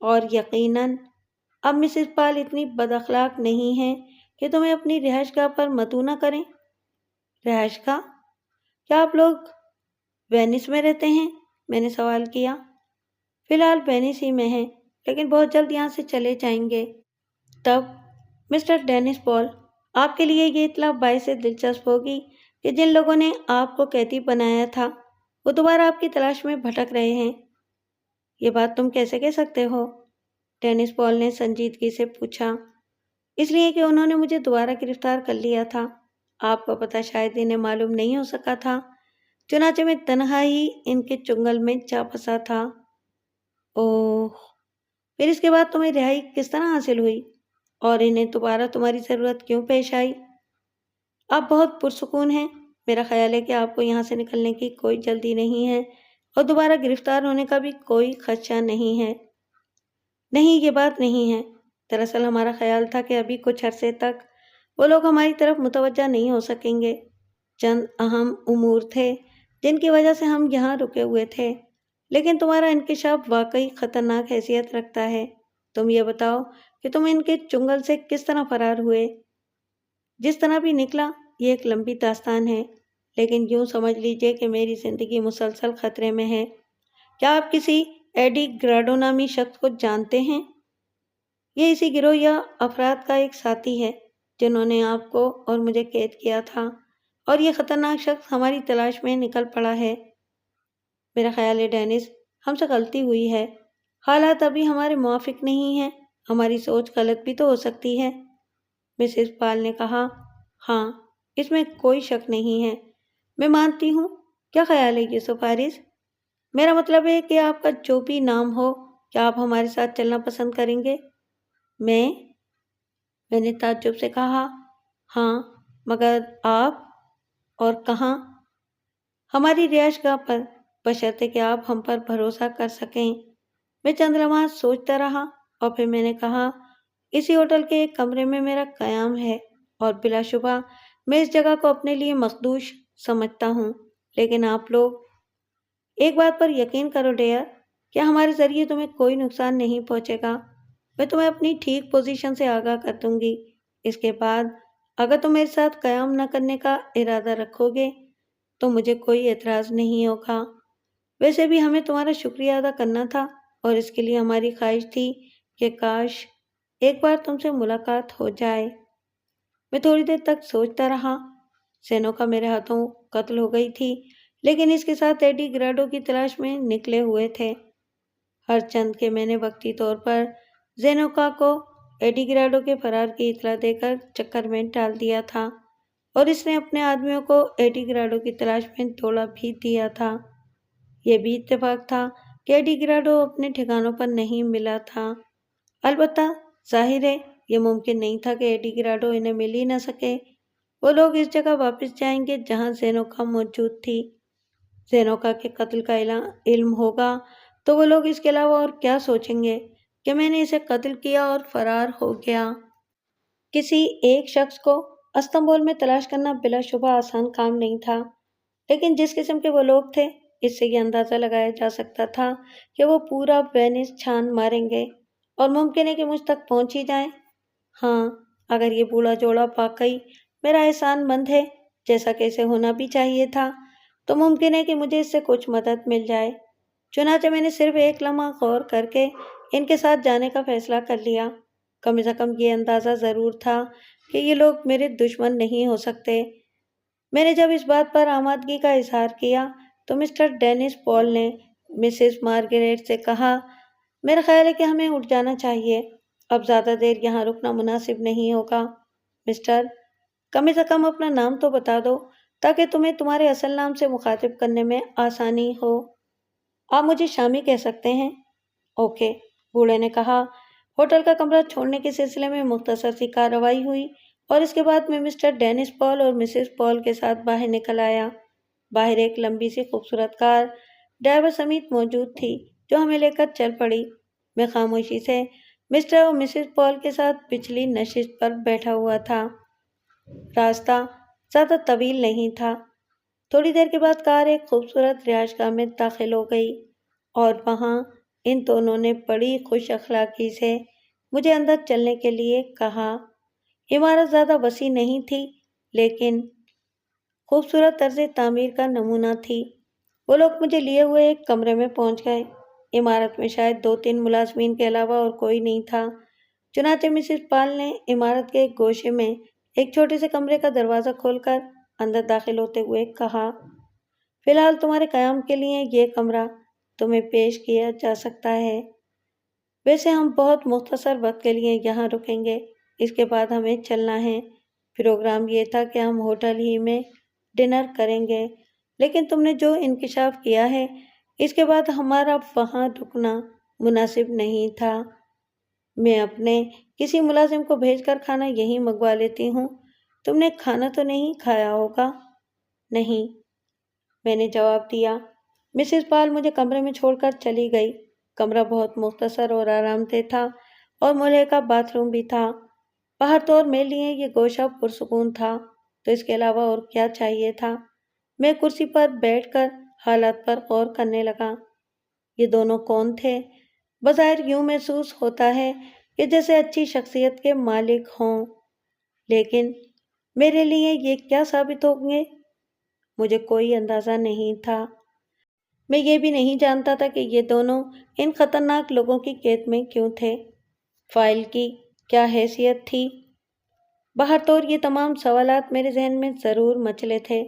اور یقیناً اب مسز پال اتنی بد اخلاق نہیں ہیں کہ تمہیں اپنی رہائش گاہ پر مدعو نہ کریں۔ رہائش گاہ؟ کیا آپ لوگ وینس میں رہتے ہیں؟ میں نے سوال کیا۔ فی الحال وینس ہی میں ہیں، لیکن بہت جلد یہاں سے چلے جائیں گے۔ تب مسٹر ڈینس پال، آپ کے لیے یہ اطلاع باعث دلچسپ ہوگی کہ جن لوگوں نے آپ کو قیدی بنایا تھا وہ دوبارہ آپ کی تلاش میں بھٹک رہے ہیں۔ یہ بات تم کیسے کہہ سکتے ہو؟ ڈینس پال نے سنجیدگی سے پوچھا۔ اس لیے کہ انہوں نے مجھے دوبارہ گرفتار کر لیا تھا۔ آپ کو پتہ شاید انہیں معلوم نہیں ہو سکا تھا، چنانچہ میں تنہا ہی ان کے چنگل میں جا پھنسا تھا۔ اوہ، پھر اس کے بعد تمہیں رہائی کس طرح حاصل ہوئی، اور انہیں دوبارہ تمہاری ضرورت کیوں پیش آئی؟ آپ بہت پرسکون ہیں۔ میرا خیال ہے کہ آپ کو یہاں سے نکلنے کی کوئی جلدی نہیں ہے، اور دوبارہ گرفتار ہونے کا بھی کوئی خدشہ نہیں ہے۔ نہیں، یہ بات نہیں ہے۔ دراصل ہمارا خیال تھا کہ ابھی کچھ عرصے تک وہ لوگ ہماری طرف متوجہ نہیں ہو سکیں گے۔ چند اہم امور تھے جن کی وجہ سے ہم یہاں رکے ہوئے تھے، لیکن تمہارا انکشاف واقعی خطرناک حیثیت رکھتا ہے۔ تم یہ بتاؤ کہ تم ان کے چنگل سے کس طرح فرار ہوئے؟ جس طرح بھی نکلا، یہ ایک لمبی داستان ہے، لیکن یوں سمجھ لیجئے کہ میری زندگی مسلسل خطرے میں ہے۔ کیا آپ کسی ایڈی گراڈو نامی شخص کو جانتے ہیں؟ یہ اسی گروہ یا افراد کا ایک ساتھی ہے جنہوں نے آپ کو اور مجھے قید کیا تھا، اور یہ خطرناک شخص ہماری تلاش میں نکل پڑا ہے۔ میرا خیال ہے ڈینس، ہم سے غلطی ہوئی ہے۔ حالات ابھی ہمارے موافق نہیں ہیں، ہماری سوچ غلط بھی تو ہو سکتی ہے۔ مسز پال نے کہا، ہاں، اس میں کوئی شک نہیں ہے، میں مانتی ہوں۔ کیا خیال ہے یوسف عارض؟ میرا مطلب ہے کہ آپ کا جو بھی نام ہو، کیا آپ ہمارے ساتھ چلنا پسند کریں گے؟ میں نے تعجب سے کہا، ہاں، مگر آپ؟ اور کہاں؟ ہماری رہائش گاہ پر، بشرطے کہ آپ ہم پر بھروسہ کر سکیں۔ میں چند لمحات سوچتا رہا، اور پھر میں نے کہا، اسی ہوٹل کے ایک کمرے میں میرا قیام ہے، اور بلا شبہ میں اس جگہ کو اپنے لیے مخدوش سمجھتا ہوں، لیکن آپ لوگ ایک بات پر یقین کرو ڈیئر، کہ ہمارے ذریعے تمہیں کوئی نقصان نہیں پہنچے گا۔ میں تمہیں اپنی ٹھیک پوزیشن سے آگاہ کر دوں گی۔ اس کے بعد اگر تم میرے ساتھ قیام نہ کرنے کا ارادہ رکھو گے تو مجھے کوئی اعتراض نہیں ہوگا۔ ویسے بھی ہمیں تمہارا شکریہ ادا کرنا تھا، اور اس کے لیے ہماری خواہش تھی کہ کاش ایک بار تم سے ملاقات ہو جائے۔ میں تھوڑی دیر تک سوچتا رہا۔ زینو کا میرے ہاتھوں قتل ہو گئی تھی، لیکن اس کے ساتھ ایڈی گراڈو کی تلاش میں نکلے ہوئے تھے۔ ہر چند کہ میں نے وقتی طور پر زینوکا کو ایڈی گراڈو کے فرار کی اطلاع دے کر چکر میں ڈال دیا تھا، اور اس نے اپنے آدمیوں کو ایڈی گراڈو کی تلاش میں دوڑا بھی دیا تھا۔ یہ بھی اتفاق تھا کہ ایڈی گراڈو اپنے ٹھکانوں پر نہیں ملا تھا۔ البتہ ظاہر ہے یہ ممکن نہیں تھا کہ ایڈی گراڈو انہیں مل ہی نہ سکے۔ وہ لوگ اس جگہ واپس جائیں گے جہاں زینوکا موجود تھی۔ زینوکا کے قتل کا علم ہوگا تو وہ لوگ اس کے علاوہ اور کیا سوچیں گے کہ میں نے اسے قتل کیا اور فرار ہو گیا۔ کسی ایک شخص کو استنبول میں تلاش کرنا بلا شبہ آسان کام نہیں تھا، لیکن جس قسم کے وہ لوگ تھے، اس سے یہ اندازہ لگایا جا سکتا تھا کہ وہ پورا وینس چھان ماریں گے، اور ممکن ہے کہ مجھ تک پہنچ ہی جائیں۔ ہاں، اگر یہ بوڑھا جوڑا واقعی میرا احسان مند ہے، جیسا کہ اسے ہونا بھی چاہیے تھا، تو ممکن ہے کہ مجھے اس سے کچھ مدد مل جائے۔ چنانچہ میں نے صرف ایک لمحہ غور کر کے ان کے ساتھ جانے کا فیصلہ کر لیا۔ کم از کم یہ اندازہ ضرور تھا کہ یہ لوگ میرے دشمن نہیں ہو سکتے۔ میں نے جب اس بات پر آمادگی کا اظہار کیا تو مسٹر ڈینس پال نے مسز مارگریٹ سے کہا، میرا خیال ہے کہ ہمیں اٹھ جانا چاہیے، اب زیادہ دیر یہاں رکنا مناسب نہیں ہوگا۔ مسٹر، کم سے کم اپنا نام تو بتا دو تاکہ تمہیں تمہارے اصل نام سے مخاطب کرنے میں آسانی ہو۔ آپ مجھے شامی کہہ سکتے ہیں۔ اوکے، بوڑھے نے کہا۔ ہوٹل کا کمرہ چھوڑنے کے سلسلے میں مختصر سی کارروائی ہوئی اور اس کے بعد میں مسٹر ڈینس پال اور مسز پال کے ساتھ باہر نکل آیا۔ باہر ایک لمبی سی خوبصورت کار ڈرائیور سمیت موجود تھی جو ہمیں لے کر چل پڑی۔ میں خاموشی سے مسٹر اور مسز پال کے ساتھ پچھلی نشست پر بیٹھا ہوا تھا۔ راستہ زیادہ طویل نہیں تھا۔ تھوڑی دیر کے بعد کار ایک خوبصورت رہائش گاہ میں داخل ہو گئی اور وہاں ان دونوں نے بڑی خوش اخلاقی سے مجھے اندر چلنے کے لیے کہا۔ عمارت زیادہ وسیع نہیں تھی لیکن خوبصورت طرز تعمیر کا نمونہ تھی۔ وہ لوگ مجھے لیے ہوئے ایک کمرے میں پہنچ گئے۔ عمارت میں شاید 2-3 ملازمین کے علاوہ اور کوئی نہیں تھا۔ چنانچہ مسز پال نے عمارت کے ایک گوشے میں ایک چھوٹے سے کمرے کا دروازہ کھول کر اندر داخل ہوتے ہوئے کہا، فی الحال تمہارے قیام کے لیے یہ کمرہ تمہیں پیش کیا جا سکتا ہے۔ ویسے ہم بہت مختصر وقت کے لیے یہاں رکیں گے، اس کے بعد ہمیں چلنا ہے۔ پروگرام یہ تھا کہ ہم ہوٹل ہی میں ڈنر کریں گے، لیکن تم نے جو انکشاف کیا ہے اس کے بعد ہمارا وہاں رکنا مناسب نہیں تھا۔ میں اپنے کسی ملازم کو بھیج کر کھانا یہیں منگوا لیتی ہوں۔ تم نے کھانا تو نہیں کھایا ہوگا؟ نہیں، میں نے جواب دیا۔ مسز پال مجھے کمرے میں چھوڑ کر چلی گئی۔ کمرہ بہت مختصر اور آرام دہ تھا اور ملحے کا باتھ روم بھی تھا۔ باہر تو اور میرے لیے یہ گوشہ پرسکون تھا، تو اس کے علاوہ اور کیا چاہیے تھا؟ میں کرسی پر بیٹھ کر حالات پر غور کرنے لگا۔ یہ دونوں کون تھے؟ بظاہر یوں محسوس ہوتا ہے کہ جیسے اچھی شخصیت کے مالک ہوں، لیکن میرے لیے یہ کیا ثابت ہوں گے؟ مجھے کوئی اندازہ نہیں تھا۔ میں یہ بھی نہیں جانتا تھا کہ یہ دونوں ان خطرناک لوگوں کی قید میں کیوں تھے۔ فائل کی کیا حیثیت تھی؟ باہر تو یہ تمام سوالات میرے ذہن میں ضرور مچلے تھے،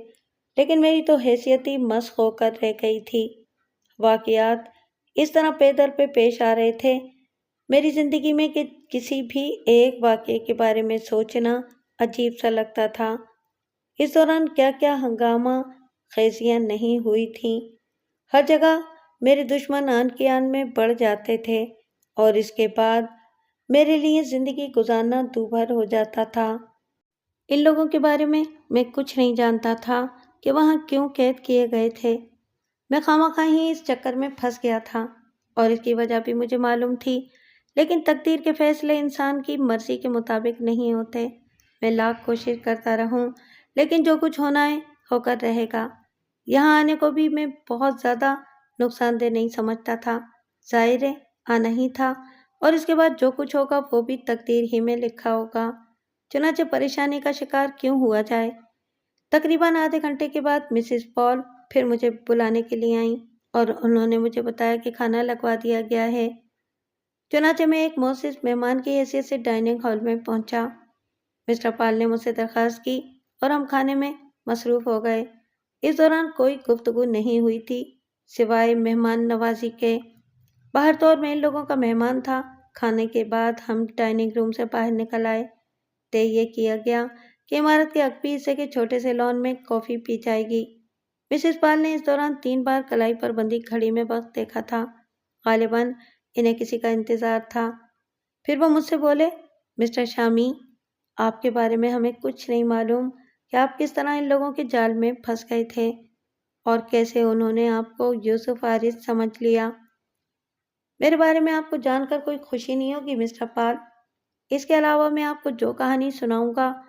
لیکن میری تو حیثیت ہی مسخ ہو کر رہ گئی تھی۔ واقعات اس طرح پے در پہ پیش آ رہے تھے میری زندگی میں کہ کسی بھی ایک واقعے کے بارے میں سوچنا عجیب سا لگتا تھا۔ اس دوران کیا کیا ہنگامہ خیزیاں نہیں ہوئی تھیں۔ ہر جگہ میرے دشمن آن کی آن میں بڑھ جاتے تھے اور اس کے بعد میرے لیے زندگی گزارنا دوبھر ہو جاتا تھا۔ ان لوگوں کے بارے میں کچھ نہیں جانتا تھا کہ وہاں کیوں قید کیے گئے تھے۔ میں خواہ ہی اس چکر میں پھنس گیا تھا اور اس کی وجہ بھی مجھے معلوم تھی، لیکن تقدیر کے فیصلے انسان کی مرضی کے مطابق نہیں ہوتے۔ میں لاکھ کوشش کرتا رہوں لیکن جو کچھ ہونا ہے ہو کر رہے گا۔ یہاں آنے کو بھی میں بہت زیادہ نقصان دہ نہیں سمجھتا تھا۔ ظاہر ہے آنا ہی تھا اور اس کے بعد جو کچھ ہوگا وہ بھی تقدیر ہی میں لکھا ہوگا، چنانچہ پریشانی کا شکار کیوں ہوا جائے۔ تقریباً آدھے گھنٹے کے بعد مسز پال پھر مجھے بلانے کے لیے آئیں اور انہوں نے مجھے بتایا کہ کھانا لگوا دیا گیا ہے۔ چنانچہ میں ایک معزز مہمان کی حیثیت سے ڈائننگ ہال میں پہنچا۔ مسٹر پال نے مجھ سے درخواست کی اور ہم کھانے میں مصروف ہو گئے۔ اس دوران کوئی گفتگو نہیں ہوئی تھی سوائے مہمان نوازی کے۔ باہر تو اور میں ان لوگوں کا مہمان تھا۔ کھانے کے بعد ہم ڈائننگ روم سے باہر نکل آئے۔ طے یہ کیا گیا کہ عمارت کے عقبی حصے کے چھوٹے سے لان میں کافی پی جائے گی۔ مسز پال نے اس دوران 3 بار کلائی پر بندھی گھڑی میں وقت دیکھا تھا۔ غالباً انہیں کسی کا انتظار تھا۔ پھر وہ مجھ سے بولے، مسٹر شامی، آپ کے بارے میں ہمیں کچھ نہیں معلوم کہ آپ کس طرح ان لوگوں کے جال میں پھنس گئے تھے اور کیسے انہوں نے آپ کو یوسف حارث سمجھ لیا۔ میرے بارے میں آپ کو جان کر کوئی خوشی نہیں ہوگی مسٹر پال۔ اس کے علاوہ میں آپ کو جو کہانی سناؤں گا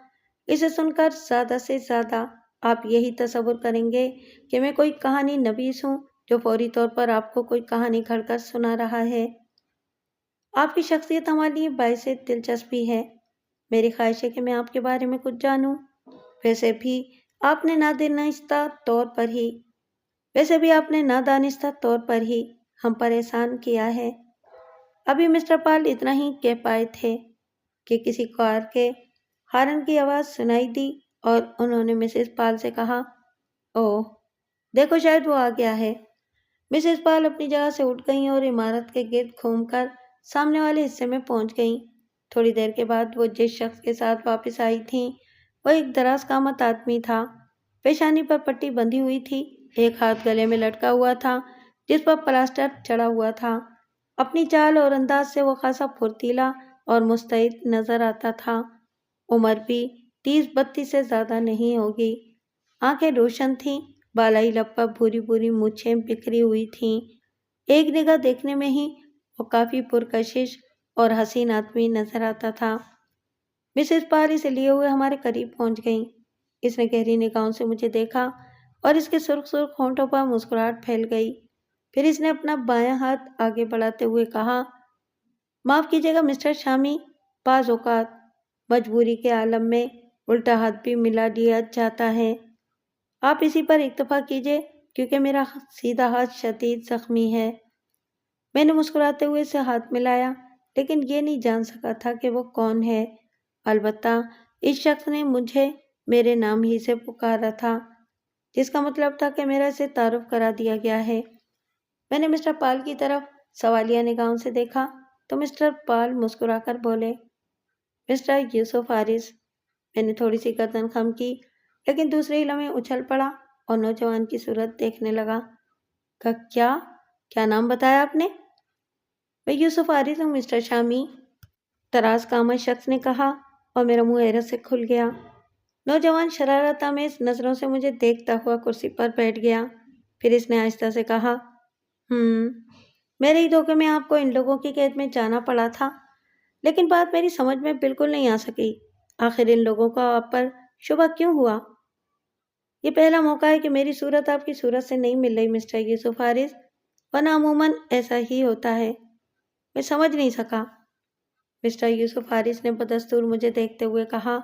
اسے سن کر زیادہ سے زیادہ آپ یہی تصور کریں گے کہ میں کوئی کہانی نویس ہوں جو فوری طور پر آپ کو کوئی کہانی گھڑ کر سنا رہا ہے۔ آپ کی شخصیت ہمارے لیے باعث دلچسپی ہے۔ میری خواہش ہے کہ میں آپ کے بارے میں کچھ جانوں۔ ویسے بھی آپ نے نادانستہ طور پر ہی ہم پر احسان کیا ہے۔ ابھی مسٹر پال اتنا ہی کہہ پائے تھے کہ کسی کار کے ہارن کی آواز سنائی دی اور انہوں نے مسز پال سے کہا، اوہ، دیکھو شاید وہ آ گیا ہے۔ مسز پال اپنی جگہ سے اٹھ گئیں اور عمارت کے گرد گھوم کر سامنے والے حصے میں پہنچ گئیں۔ تھوڑی دیر کے بعد وہ جس شخص کے ساتھ واپس آئی تھیں وہ ایک دراز قامت آدمی تھا۔ پیشانی پر پٹی بندھی ہوئی تھی، ایک ہاتھ گلے میں لٹکا ہوا تھا جس پر پلاسٹر چڑھا ہوا تھا۔ اپنی چال اور انداز سے وہ خاصا پھرتیلا اور مستعد نظر آتا تھا۔ عمر بھی 30-32 سے زیادہ نہیں ہوگی۔ آنکھیں روشن تھیں، بالائی لب پر بھوری بھوری مونچھیں بکھری ہوئی تھیں۔ ایک نگاہ دیکھنے میں ہی وہ کافی پرکشش اور حسین آدمی نظر آتا تھا۔ مسز پال اسے لیے ہوئے ہمارے قریب پہنچ گئیں۔ اس نے گہری نگاہوں سے مجھے دیکھا اور اس کے سرخ سرخ ہونٹوں پر مسکراہٹ پھیل گئی۔ پھر اس نے اپنا بایاں ہاتھ آگے بڑھاتے ہوئے کہا، معاف کیجیے گا مسٹر شامی، بعض اوقات مجبوری کے عالم میں الٹا ہاتھ بھی ملا دیا جاتا ہے۔ آپ اسی پر اکتفا کیجیے کیونکہ میرا سیدھا ہاتھ شدید زخمی ہے۔ میں نے مسکراتے ہوئے اسے ہاتھ ملایا، لیکن یہ نہیں جان سکا تھا کہ وہ کون ہے۔ البتہ اس شخص نے مجھے میرے نام ہی سے پکارا تھا، جس کا مطلب تھا کہ میرا اسے تعارف کرا دیا گیا ہے۔ میں نے مسٹر پال کی طرف سوالیہ نگاہوں سے دیکھا تو مسٹر پال مسکرا کر بولے، مسٹر یوسف حارث۔ میں نے تھوڑی سی گردن خم کی، لیکن دوسرے ہی لمحے اچھل پڑا اور نوجوان کی صورت دیکھنے لگا۔ کیا نام بتایا آپ نے؟ میں یوسف حارث ہوں مسٹر شامی، طراز قامت شخص نے کہا، اور میرا منہ حیرت سے کھل گیا۔ نوجوان شرارت آمیز نظروں سے مجھے دیکھتا ہوا کرسی پر بیٹھ گیا۔ پھر اس نے آہستہ سے کہا، میرے ہی دھوکے میں آپ کو ان لوگوں کی قید میں جانا پڑا تھا، لیکن بات میری سمجھ میں بالکل نہیں آ سکی۔ آخر ان لوگوں کو آپ پر شبہ کیوں ہوا؟ یہ پہلا موقع ہے کہ میری صورت آپ کی صورت سے نہیں مل رہی مسٹر یوسف حارث، ورنہ عموماً ایسا ہی ہوتا ہے۔ میں سمجھ نہیں سکا۔ مسٹر یوسف حارث نے بدستور مجھے دیکھتے ہوئے کہا،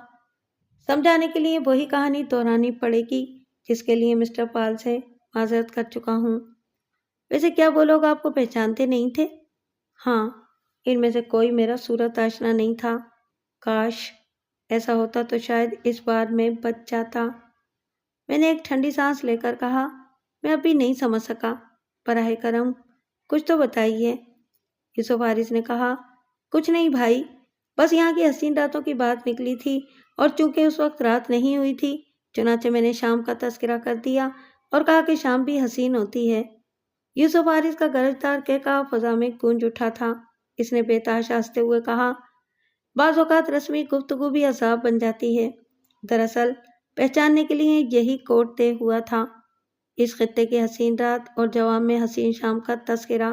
سمجھانے کے لیے وہی کہانی دہرانی پڑے گی جس کے لیے مسٹر پال سے معذرت کر چکا ہوں۔ ویسے کیا وہ لوگ آپ کو پہچانتے نہیں تھے؟ ہاں، ان میں سے کوئی میرا صورت آشنا نہیں تھا۔ کاش ایسا ہوتا تو شاید اس بار میں بچ جاتا۔ میں نے ایک ٹھنڈی سانس لے کر کہا، میں ابھی نہیں سمجھ سکا، براہ کرم کچھ تو بتائیے۔ یوسف حارث نے کہا، کچھ نہیں بھائی، بس یہاں کی حسین راتوں کی بات نکلی تھی، اور چونکہ اس وقت رات نہیں ہوئی تھی چنانچہ میں نے شام کا تذکرہ کر دیا اور کہا کہ شام بھی حسین ہوتی ہے۔ یوسف حارث کا گرجدار کہکہا فضا میں گونج اٹھا تھا۔ اس نے بے تحاشا ہنستے ہوئے کہا، بعض اوقات رسمی گفتگو بھی عذاب بن جاتی ہے۔ دراصل پہچاننے کے لیے یہی کوڈ طے ہوا تھا، اس خطے کی حسین رات اور جواب میں حسین شام کا تذکرہ،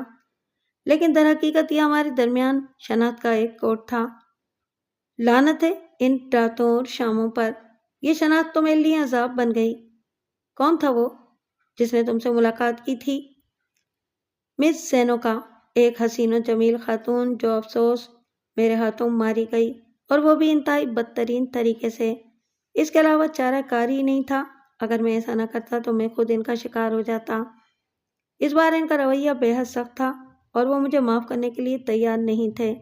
لیکن در حقیقت یہ ہمارے درمیان شناخت کا ایک کوڈ تھا۔ لعنت ہے ان راتوں اور شاموں پر، یہ شناخت تو میرے لیے عذاب بن گئی۔ کون تھا وہ جس نے تم سے ملاقات کی تھی؟ مس زینوکا، ایک حسین و جمیل خاتون جو افسوس میرے ہاتھوں ماری گئی، اور وہ بھی انتہائی بدترین طریقے سے۔ اس کے علاوہ چارہ کار ہی نہیں تھا، اگر میں ایسا نہ کرتا تو میں خود ان کا شکار ہو جاتا۔ اس بار ان کا رویہ بے حد سخت تھا اور وہ مجھے معاف کرنے کے لیے تیار نہیں تھے۔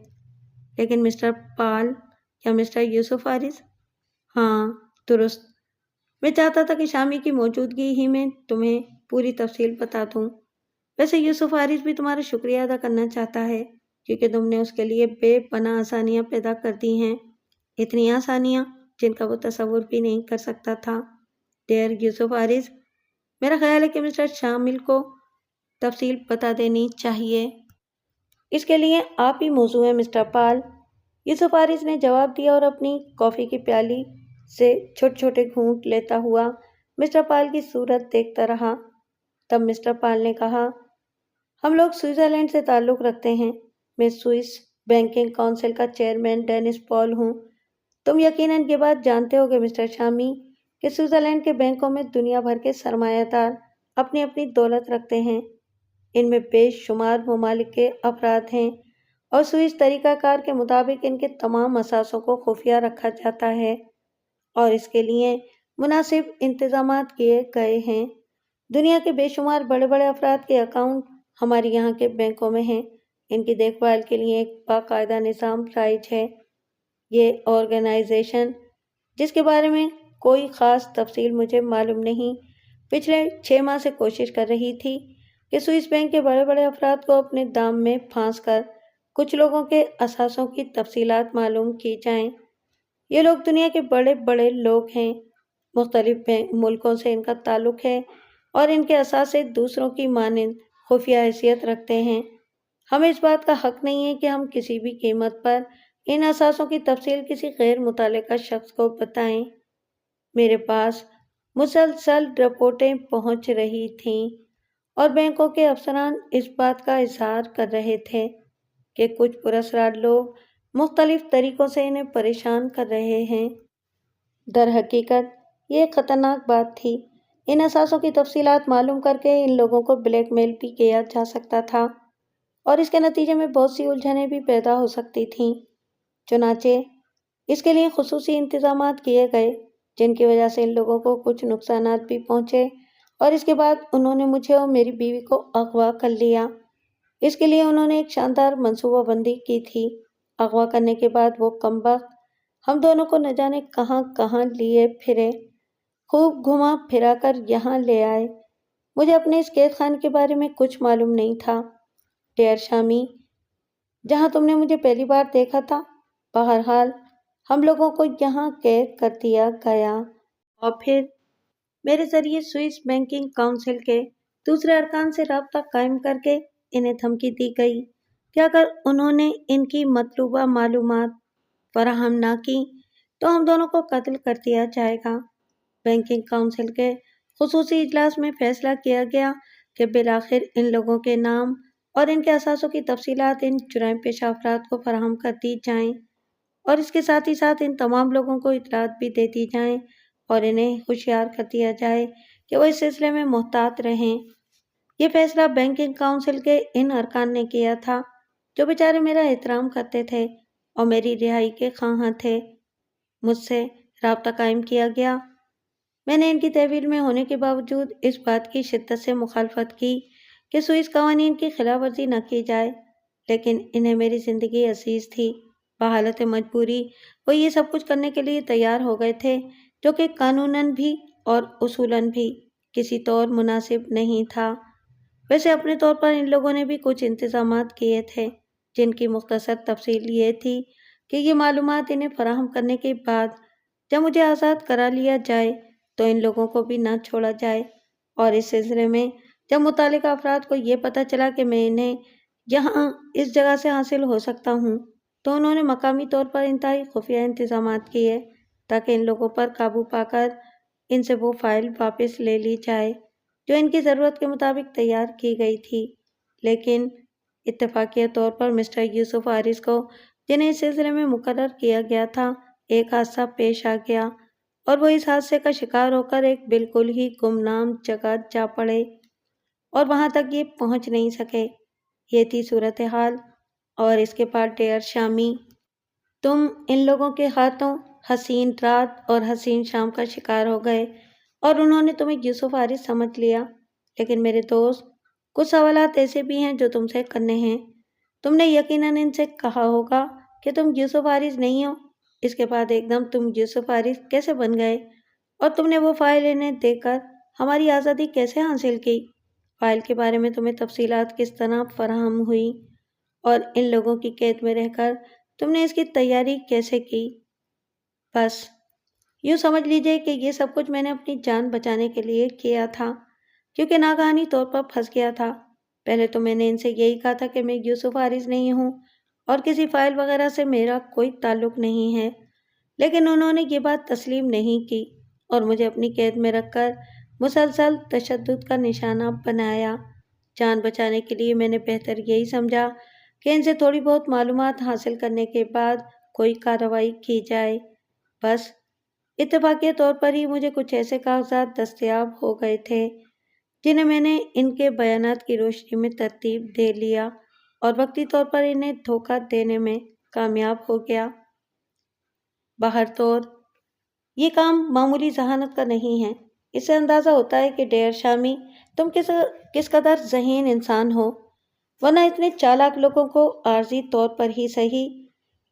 لیکن مسٹر پال یا مسٹر یوسف حارث؟ ہاں درست، میں چاہتا تھا کہ شامی کی موجودگی ہی میں تمہیں پوری تفصیل بتا دوں۔ ویسے یوسف حارث بھی تمہارا شکریہ ادا کرنا چاہتا ہے کیونکہ تم نے اس کے لیے بے پناہ آسانیاں پیدا کر دی ہیں، اتنی آسانیاں جن کا وہ تصور بھی نہیں کر سکتا تھا۔ ڈیئر یوسف حارث، میرا خیال ہے کہ مسٹر شامل کو تفصیل بتا دینی چاہیے۔ اس کے لیے آپ ہی موضوع ہیں مسٹر پال، یوسف حارث نے جواب دیا اور اپنی کافی کی پیالی سے چھوٹے چھوٹے گھونٹ لیتا ہوا مسٹر پال کی صورت دیکھتا رہا۔ تب مسٹر پال نے کہا، ہم لوگ سوئٹزرلینڈ سے تعلق رکھتے ہیں، میں سوئس بینکنگ کونسل کا چیئرمین ڈینس پال ہوں۔ تم یقیناً یہ بات جانتے ہوگے مسٹر شامی کہ سوئٹزرلینڈ کے بینکوں میں دنیا بھر کے سرمایہ دار اپنی اپنی دولت رکھتے ہیں، ان میں بے شمار ممالک کے افراد ہیں، اور سوئس طریقہ کار کے مطابق ان کے تمام اثاثوں کو خفیہ رکھا جاتا ہے اور اس کے لیے مناسب انتظامات کیے گئے ہیں۔ دنیا کے بے شمار بڑے بڑے افراد کے اکاؤنٹ ہمارے یہاں کے بینکوں میں ہیں، ان کی دیکھ بھال کے لیے ایک باقاعدہ نظام رائج ہے۔ یہ آرگنائزیشن، جس کے بارے میں کوئی خاص تفصیل مجھے معلوم نہیں، پچھلے 6 ماہ سے کوشش کر رہی تھی کہ سوئس بینک کے بڑے بڑے افراد کو اپنے دام میں پھانس کر کچھ لوگوں کے اثاثوں کی تفصیلات معلوم کی جائیں۔ یہ لوگ دنیا کے بڑے بڑے لوگ ہیں، مختلف ملکوں سے ان کا تعلق ہے اور ان کے اثاثے دوسروں کی مانند خفیہ حیثیت رکھتے ہیں۔ ہمیں اس بات کا حق نہیں ہے کہ ہم کسی بھی قیمت پر ان اثاثوں کی تفصیل کسی غیر متعلقہ شخص کو بتائیں۔ میرے پاس مسلسل رپورٹیں پہنچ رہی تھیں اور بینکوں کے افسران اس بات کا اظہار کر رہے تھے کہ کچھ پراسرار لوگ مختلف طریقوں سے انہیں پریشان کر رہے ہیں۔ در حقیقت یہ ایک خطرناک بات تھی۔ ان اثاثوں کی تفصیلات معلوم کر کے ان لوگوں کو بلیک میل بھی کیا جا سکتا تھا اور اس کے نتیجے میں بہت سی الجھنیں بھی پیدا ہو سکتی تھیں۔ چنانچہ اس کے لیے خصوصی انتظامات کیے گئے، جن کی وجہ سے ان لوگوں کو کچھ نقصانات بھی پہنچے اور اس کے بعد انہوں نے مجھے اور میری بیوی کو اغوا کر لیا۔ اس کے لیے انہوں نے ایک شاندار منصوبہ بندی کی تھی۔ اغوا کرنے کے بعد وہ کمبخت ہم دونوں کو نہ جانے کہاں کہاں لیے پھرے، خوب گھما پھرا کر یہاں لے آئے۔ مجھے اپنے اس قید خانے کے بارے میں کچھ معلوم نہیں تھا، ڈیئر شامی، جہاں تم نے مجھے پہلی بار دیکھا تھا۔ بہرحال ہم لوگوں کو یہاں قید کر دیا گیا اور پھر میرے ذریعے سوئس بینکنگ کونسل کے دوسرے ارکان سے رابطہ قائم کر کے انہیں دھمکی دی گئی کہ اگر انہوں نے ان کی مطلوبہ معلومات فراہم نہ کی تو ہم دونوں کو قتل کر دیا جائے گا۔ بینکنگ کونسل کے خصوصی اجلاس میں فیصلہ کیا گیا کہ بالآخر ان لوگوں کے نام اور ان کے اثاثوں کی تفصیلات ان جرائم پیشہ افراد کو فراہم کر دی جائیں اور اس کے ساتھ ہی ساتھ ان تمام لوگوں کو اطلاعات بھی دے دی جائیں اور انہیں ہوشیار کر دیا جائے کہ وہ اس سلسلے میں محتاط رہیں۔ یہ فیصلہ بینکنگ کونسل کے ان ارکان نے کیا تھا جو بیچارے میرا احترام کرتے تھے اور میری رہائی کے خواہاں تھے۔ مجھ سے رابطہ قائم کیا گیا۔ میں نے ان کی تحویل میں ہونے کے باوجود اس بات کی شدت سے مخالفت کی کہ سوئس قوانین کی خلاف ورزی نہ کی جائے، لیکن انہیں میری زندگی عزیز تھی۔ بحالت مجبوری وہ یہ سب کچھ کرنے کے لیے تیار ہو گئے تھے جو کہ قانوناً بھی اور اصولاً بھی کسی طور مناسب نہیں تھا۔ ویسے اپنے طور پر ان لوگوں نے بھی کچھ انتظامات کیے تھے جن کی مختصر تفصیل یہ تھی کہ یہ معلومات انہیں فراہم کرنے کے بعد جب مجھے آزاد کرا لیا جائے تو ان لوگوں کو بھی نہ چھوڑا جائے، اور اس سلسلے میں جب متعلقہ افراد کو یہ پتہ چلا کہ میں انہیں یہاں اس جگہ سے حاصل ہو سکتا ہوں تو انہوں نے مقامی طور پر انتہائی خفیہ انتظامات کیے تاکہ ان لوگوں پر قابو پا کر ان سے وہ فائل واپس لے لی جائے جو ان کی ضرورت کے مطابق تیار کی گئی تھی۔ لیکن اتفاقیہ طور پر مسٹر یوسف حارث کو، جنہیں اس سلسلے میں مقرر کیا گیا تھا، ایک حادثہ پیش آ گیا اور وہ اس حادثے کا شکار ہو کر ایک بالکل ہی گمنام جگہ جا پڑے اور وہاں تک یہ پہنچ نہیں سکے۔ یہ تھی صورتحال، اور اس کے بعد ڈیئر شامی، تم ان لوگوں کے ہاتھوں حسین رات اور حسین شام کا شکار ہو گئے اور انہوں نے تمہیں یوسف حارث سمجھ لیا۔ لیکن میرے دوست، کچھ سوالات ایسے بھی ہیں جو تم سے کرنے ہیں۔ تم نے یقیناً ان سے کہا ہوگا کہ تم یوسف حارث نہیں ہو، اس کے بعد ایک دم تم یوسف حارث کیسے بن گئے، اور تم نے وہ فائل انہیں دے کر ہماری آزادی کیسے حاصل کی؟ فائل کے بارے میں تمہیں تفصیلات کس طرح فراہم ہوئی اور ان لوگوں کی قید میں رہ کر تم نے اس کی تیاری کیسے کی؟ بس یوں سمجھ لیجئے کہ یہ سب کچھ میں نے اپنی جان بچانے کے لیے کیا تھا، کیونکہ ناگہانی طور پر پھنس گیا تھا۔ پہلے تو میں نے ان سے یہی کہا تھا کہ میں یوسف حارث نہیں ہوں اور کسی فائل وغیرہ سے میرا کوئی تعلق نہیں ہے، لیکن انہوں نے یہ بات تسلیم نہیں کی اور مجھے اپنی قید میں رکھ کر مسلسل تشدد کا نشانہ بنایا۔ جان بچانے کے لیے میں نے بہتر یہی سمجھا کہ ان سے تھوڑی بہت معلومات حاصل کرنے کے بعد کوئی کارروائی کی جائے۔ بس اتفاقی طور پر ہی مجھے کچھ ایسے کاغذات دستیاب ہو گئے تھے جنہیں میں نے ان کے بیانات کی روشنی میں ترتیب دے لیا اور وقتی طور پر انہیں دھوکہ دینے میں کامیاب ہو گیا۔ بہرطور یہ کام معمولی ذہانت کا نہیں ہے۔ اس سے اندازہ ہوتا ہے کہ ڈیئر شامی، تم کس قدر ذہین انسان ہو، ورنہ اتنے چالاک لوگوں کو عارضی طور پر ہی صحیح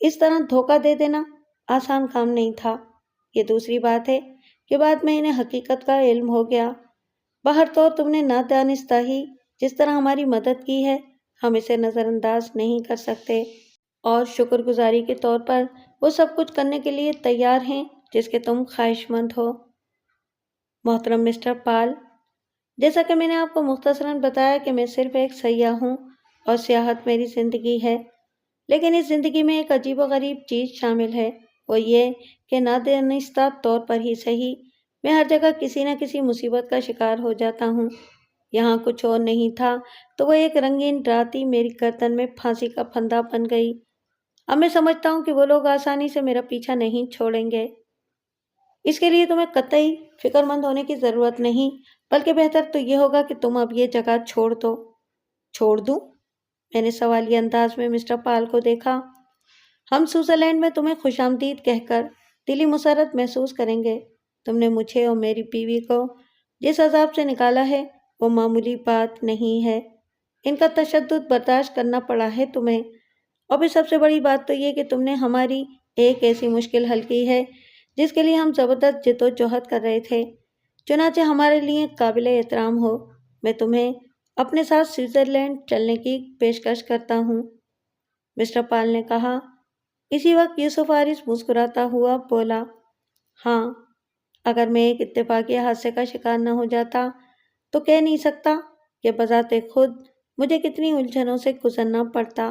اس طرح دھوکہ دے دینا آسان کام نہیں تھا۔ یہ دوسری بات ہے کہ بعد میں انہیں حقیقت کا علم ہو گیا باہر تو تم نے نادانستہ ہی جس طرح ہماری مدد کی ہے، ہم اسے نظر انداز نہیں کر سکتے، اور شکر گزاری کے طور پر وہ سب کچھ کرنے کے لیے تیار ہیں جس کے تم خواہش مند ہو۔ محترم مسٹر پال، جیسا کہ میں نے آپ کو مختصراً بتایا کہ میں صرف ایک سیاح ہوں اور سیاحت میری زندگی ہے، لیکن اس زندگی میں ایک عجیب و غریب چیز شامل ہے، وہ یہ کہ نادانستہ طور پر ہی صحیح، میں ہر جگہ کسی نہ کسی مصیبت کا شکار ہو جاتا ہوں۔ یہاں کچھ اور نہیں تھا تو وہ ایک رنگین رات ہی میری گردن میں پھانسی کا پھندا بن گئی۔ اب میں سمجھتا ہوں کہ وہ لوگ آسانی سے میرا پیچھا نہیں چھوڑیں گے۔ اس کے لیے تمہیں قطعی فکر مند ہونے کی ضرورت نہیں، بلکہ بہتر تو یہ ہوگا کہ تم اب یہ جگہ چھوڑ دو۔ چھوڑ دوں؟ میں نے سوالیہ انداز میں مسٹر پال کو دیکھا۔ ہم سوئٹزرلینڈ میں تمہیں خوش آمدید کہہ کر دلی مسرت محسوس کریں گے۔ تم نے مجھے اور میری بیوی کو جس عذاب سے نکالا ہے وہ معمولی بات نہیں ہے۔ ان کا تشدد برداشت کرنا پڑا ہے تمہیں، اور پھر سب سے بڑی بات تو یہ کہ تم نے ہماری ایک ایسی مشکل حل کی ہے جس کے لیے ہم زبردست جد و جہد کر رہے تھے، چنانچہ ہمارے لیے قابل احترام ہو۔ میں تمہیں اپنے ساتھ سوئٹزرلینڈ چلنے کی پیشکش کرتا ہوں، مسٹر پال نے کہا۔ اسی وقت یوسف حارث مسکراتا ہوا بولا، ہاں، اگر میں ایک اتفاقی حادثے کا شکار نہ ہو جاتا تو کہہ نہیں سکتا کہ بذات خود مجھے کتنی الجھنوں سے گزرنا پڑتا۔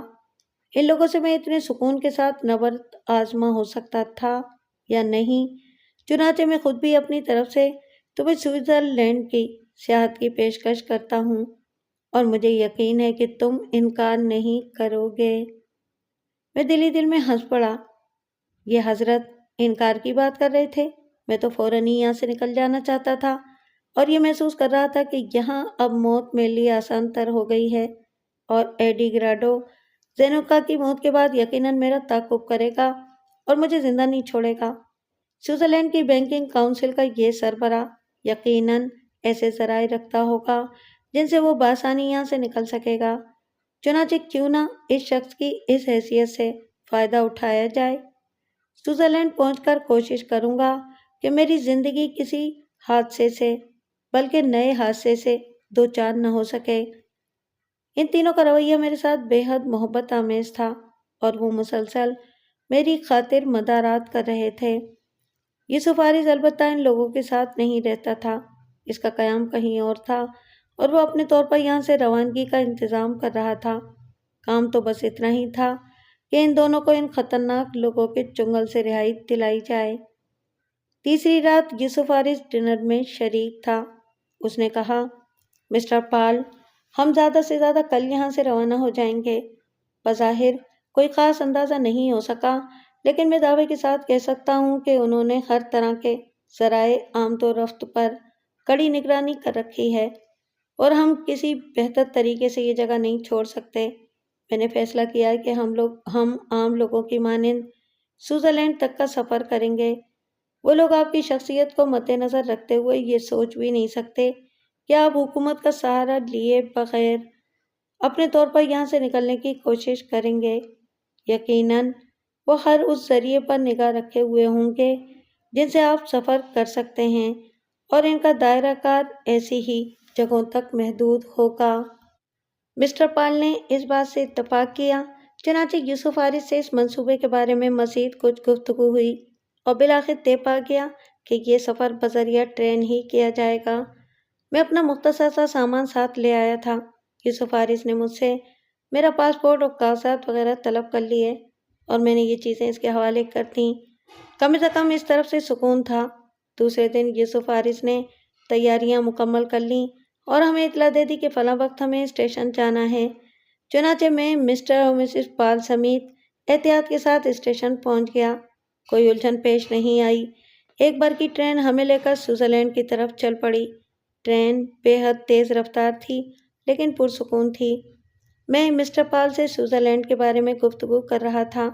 ان لوگوں سے میں اتنے سکون کے ساتھ نبرد آزما ہو سکتا تھا یا نہیں، چنانچہ میں خود بھی اپنی طرف سے تمہیں سوئٹزرلینڈ کی سیاحت کی پیشکش کرتا ہوں، اور مجھے یقین ہے کہ تم انکار نہیں کرو گے۔ میں دل ہی دل میں ہنس پڑا۔ یہ حضرت انکار کی بات کر رہے تھے؟ میں تو فوراً ہی یہاں سے نکل جانا چاہتا تھا، اور یہ محسوس کر رہا تھا کہ یہاں اب موت میرے لیے آسان تر ہو گئی ہے، اور ایڈی گراڈو زینوکا کی موت کے بعد یقیناً میرا تعاقب کرے گا اور مجھے زندہ نہیں چھوڑے گا۔ سوئٹزرلینڈ کی بینکنگ کونسل کا یہ سربراہ یقیناً ایسے ذرائع رکھتا ہوگا جن سے وہ بآسانی یہاں سے نکل سکے گا، چنانچہ کیوں نہ اس شخص کی اس حیثیت سے فائدہ اٹھایا جائے۔ سوئٹزرلینڈ پہنچ کر کوشش کروں گا کہ میری زندگی کسی حادثے سے بلکہ نئے حادثے سے دوچار نہ ہو سکے۔ ان تینوں کا رویہ میرے ساتھ بے حد محبت آمیز تھا، اور وہ مسلسل میری خاطر مدارات کر رہے تھے۔ یوسف حارث البتہ ان لوگوں کے ساتھ نہیں رہتا تھا، اس کا قیام کہیں اور تھا، اور وہ اپنے طور پر یہاں سے روانگی کا انتظام کر رہا تھا۔ کام تو بس اتنا ہی تھا کہ ان دونوں کو ان خطرناک لوگوں کے چنگل سے رہائی دلائی جائے۔ تیسری رات یوسف حارث ڈنر میں شریک تھا۔ اس نے کہا، مسٹر پال، ہم زیادہ سے زیادہ کل یہاں سے روانہ ہو جائیں گے۔ بظاہر کوئی خاص اندازہ نہیں ہو سکا، لیکن میں دعوے کے ساتھ کہہ سکتا ہوں کہ انہوں نے ہر طرح کے ذرائع آمد و رفت پر کڑی نگرانی کر رکھی ہے، اور ہم کسی بہتر طریقے سے یہ جگہ نہیں چھوڑ سکتے۔ میں نے فیصلہ کیا ہے کہ ہم عام لوگوں کی مانند سوئٹزرلینڈ تک کا سفر کریں گے۔ وہ لوگ آپ کی شخصیت کو مد نظر رکھتے ہوئے یہ سوچ بھی نہیں سکتے کہ آپ حکومت کا سہارا لیے بغیر اپنے طور پر یہاں سے نکلنے کی کوشش کریں گے۔ یقیناً وہ ہر اس ذریعے پر نگاہ رکھے ہوئے ہوں گے جن سے آپ سفر کر سکتے ہیں، اور ان کا دائرہ کار ایسی ہی جگہوں تک محدود ہوگا۔ مسٹر پال نے اس بات سے اتفاق کیا، چنانچہ یوسف حارث سے اس منصوبے کے بارے میں مزید کچھ گفتگو ہوئی، اور بالآخر طے پا گیا کہ یہ سفر بذریعہ ٹرین ہی کیا جائے گا۔ میں اپنا مختصر سا سامان ساتھ لے آیا تھا۔ یوسف حارث نے مجھ سے میرا پاسپورٹ اور کاغذات وغیرہ طلب کر لیے، اور میں نے یہ چیزیں اس کے حوالے کر دیں۔ کم از کم اس طرف سے سکون تھا۔ دوسرے دن یوسف حارث نے تیاریاں مکمل کر لیں اور ہمیں اطلاع دے دی کہ فلاں وقت ہمیں اسٹیشن جانا ہے۔ چنانچہ میں مسٹر اور مسز پال سمیت احتیاط کے ساتھ اسٹیشن پہنچ گیا۔ کوئی الجھن پیش نہیں آئی۔ ایک بار کی ٹرین ہمیں لے کر سوئٹزرلینڈ کی طرف چل پڑی۔ ٹرین بے حد تیز رفتار تھی لیکن پرسکون تھی۔ میں مسٹر پال سے سوئٹزرلینڈ کے بارے میں گفتگو کر رہا تھا۔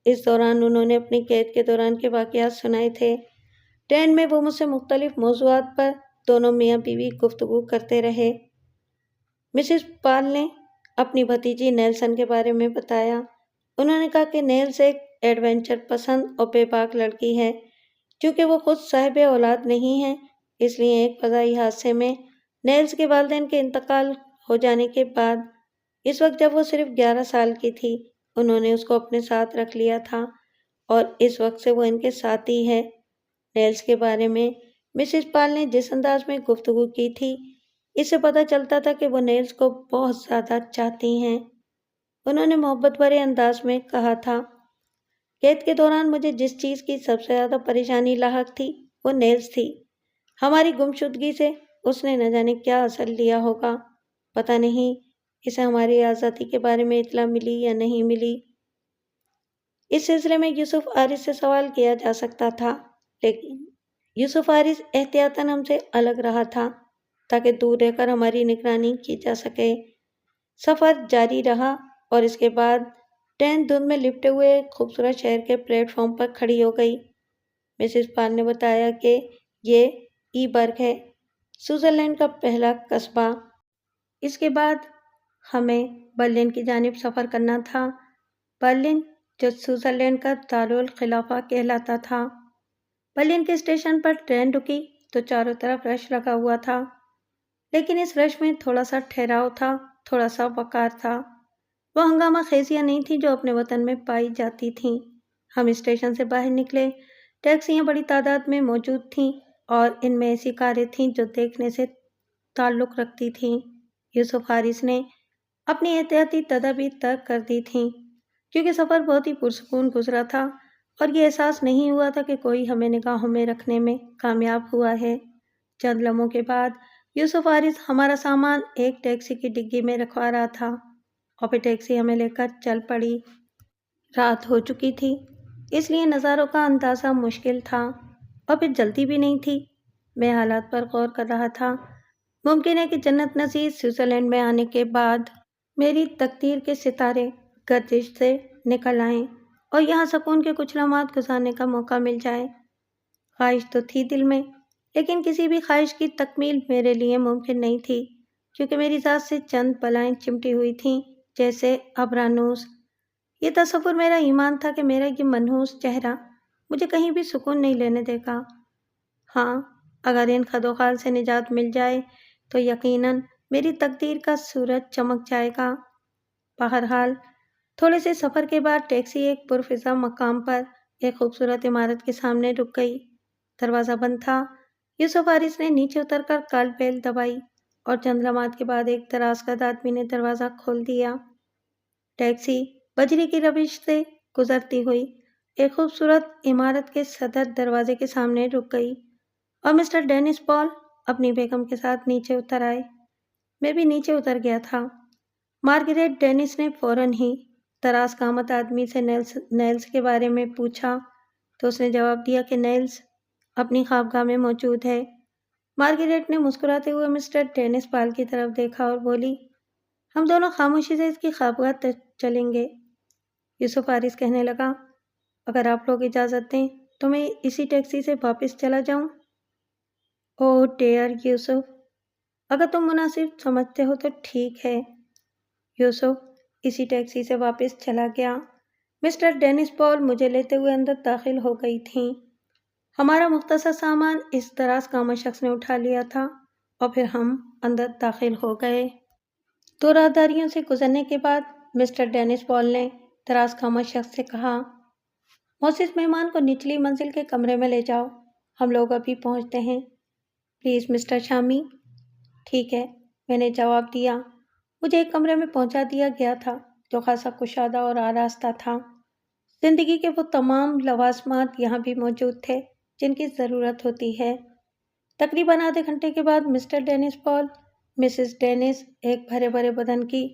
اس دوران انہوں نے اپنی قید کے دوران کے واقعات سنائے تھے۔ ٹرین میں وہ مجھ سے مختلف موضوعات پر دونوں میاں بیوی گفتگو کرتے رہے۔ مسز پال نے اپنی بھتیجی نیلسن کے بارے میں بتایا۔ انہوں نے کہا کہ نیلس ایک ایڈونچر پسند اور بے باک لڑکی ہے۔ چونکہ وہ خود صاحب اولاد نہیں ہے، اس لیے ایک فضائی حادثے میں نیلز کے والدین کے انتقال ہو جانے کے بعد، اس وقت جب وہ صرف 11 سال کی تھی، انہوں نے اس کو اپنے ساتھ رکھ لیا تھا اور اس وقت سے وہ ان کے ساتھ ہی ہے۔ نیلز کے بارے میں مسز پال نے جس انداز میں گفتگو کی تھی، اس سے پتہ چلتا تھا کہ وہ نیلز کو بہت زیادہ چاہتی ہیں۔ انہوں نے محبت بھرے انداز میں کہا تھا، قید کے دوران مجھے جس چیز کی سب سے زیادہ پریشانی لاحق تھی وہ نیلز تھی۔ ہماری گمشدگی سے اس نے نہ جانے کیا اثر لیا ہوگا، پتہ نہیں اسے ہماری آزادی کے بارے میں اطلاع ملی یا نہیں ملی۔ اس سلسلے میں یوسف حارث سے سوال کیا جا سکتا تھا، لیکن یوسف حارث احتیاطاً ہم سے الگ رہا تھا تاکہ دور رہ کر ہماری نگرانی کی جا سکے۔ سفر جاری رہا اور اس کے بعد ٹرین دھند میں لپٹے ہوئے ایک خوبصورت شہر کے پلیٹ فارم پر کھڑی ہو گئی۔ مسز پال نے بتایا کہ یہ ایبرگ ہے، سوئٹزرلینڈ کا پہلا قصبہ۔ اس کے بعد ہمیں برلن کی جانب سفر کرنا تھا، برلن جو سوئٹزرلینڈ کا دارالخلافہ کہلاتا تھا۔ برلن کے اسٹیشن پر ٹرین رکی تو چاروں طرف رش لگا ہوا تھا، لیکن اس رش میں تھوڑا سا ٹھہراؤ تھا، تھوڑا سا وقار تھا۔ وہ ہنگامہ خیزیاں نہیں تھیں جو اپنے وطن میں پائی جاتی تھیں۔ ہم اسٹیشن سے باہر نکلے، ٹیکسیاں بڑی تعداد میں موجود تھیں اور ان میں ایسی کاریں تھیں جو دیکھنے سے تعلق رکھتی تھیں۔ یوسف حارث نے اپنی احتیاطی تدابیر ترک کر دی تھیں کیونکہ سفر بہت ہی پرسکون گزرا تھا اور یہ احساس نہیں ہوا تھا کہ کوئی ہمیں نگاہوں میں رکھنے میں کامیاب ہوا ہے۔ چند لمحوں کے بعد یوسف حارث ہمارا سامان ایک ٹیکسی کی ڈگی میں رکھوا رہا تھا اور پھر ٹیکسی ہمیں لے کر چل پڑی۔ رات ہو چکی تھی، اس لیے نظاروں کا اندازہ مشکل تھا اور پھر جلدی بھی نہیں تھی۔ میں حالات پر غور کر رہا تھا۔ ممکن ہے کہ جنت نظیر سوئٹزرلینڈ میں آنے کے بعد میری تقدیر کے ستارے گردش سے نکل آئیں اور یہاں سکون کے کچھ لمحات گزارنے کا موقع مل جائے۔ خواہش تو تھی دل میں، لیکن کسی بھی خواہش کی تکمیل میرے لیے ممکن نہیں تھی کیونکہ میری ذات سے چند بلائیں چمٹی ہوئی تھیں جیسے ابرانوس۔ یہ تصور میرا ایمان تھا کہ میرا یہ منحوس چہرہ مجھے کہیں بھی سکون نہیں لینے دے گا۔ ہاں، اگر ان خدوخال سے نجات مل جائے تو یقیناً میری تقدیر کا سورج چمک جائے گا۔ بہرحال تھوڑے سے سفر کے بعد ٹیکسی ایک پرفضا مقام پر ایک خوبصورت عمارت کے سامنے رک گئی۔ دروازہ بند تھا۔ یوسف حارث نے نیچے اتر کر کال بیل دبائی اور چند لمحات کے بعد ایک دراز قد آدمی نے دروازہ کھول دیا۔ ٹیکسی بجری کی روش سے گزرتی ہوئی ایک خوبصورت عمارت کے صدر دروازے کے سامنے رک گئی اور مسٹر ڈینس پال اپنی بیگم کے ساتھ نیچے اتر آئے۔ میں بھی نیچے اتر گیا تھا۔ مارگریٹ ڈینس نے فوراً ہی دراز قامت آدمی سے نیلز کے بارے میں پوچھا تو اس نے جواب دیا کہ نیلز اپنی خوابگاہ میں موجود ہے۔ مارگریٹ نے مسکراتے ہوئے مسٹر ڈینس پال کی طرف دیکھا اور بولی، ہم دونوں خاموشی سے اس کی خوابگاہ تک چلیں گے۔ یوسف حارث کہنے لگا، اگر آپ لوگ اجازت دیں تو میں اسی ٹیکسی سے واپس چلا جاؤں؟ اوہ ڈیئر یوسف، اگر تم مناسب سمجھتے ہو تو ٹھیک ہے۔ یوسف اسی ٹیکسی سے واپس چلا گیا۔ مسٹر ڈینس پال مجھے لیتے ہوئے اندر داخل ہو گئی تھیں۔ ہمارا مختصر سامان اس دراز قامت شخص نے اٹھا لیا تھا اور پھر ہم اندر داخل ہو گئے۔ دو راہداریوں سے گزرنے کے بعد مسٹر ڈینس پال نے دراز قامت شخص سے کہا، معزز مہمان کو نچلی منزل کے کمرے میں لے جاؤ، ہم لوگ ابھی پہنچتے ہیں۔ پلیز مسٹر شامی۔ ٹھیک ہے، میں نے جواب دیا۔ مجھے ایک کمرے میں پہنچا دیا گیا تھا جو خاصا کشادہ اور آراستہ تھا۔ زندگی کے وہ تمام لوازمات یہاں بھی موجود تھے جن کی ضرورت ہوتی ہے۔ تقریباً آدھے گھنٹے کے بعد مسٹر ڈینس پال مسز ڈینس ایک بھرے بھرے بدن کی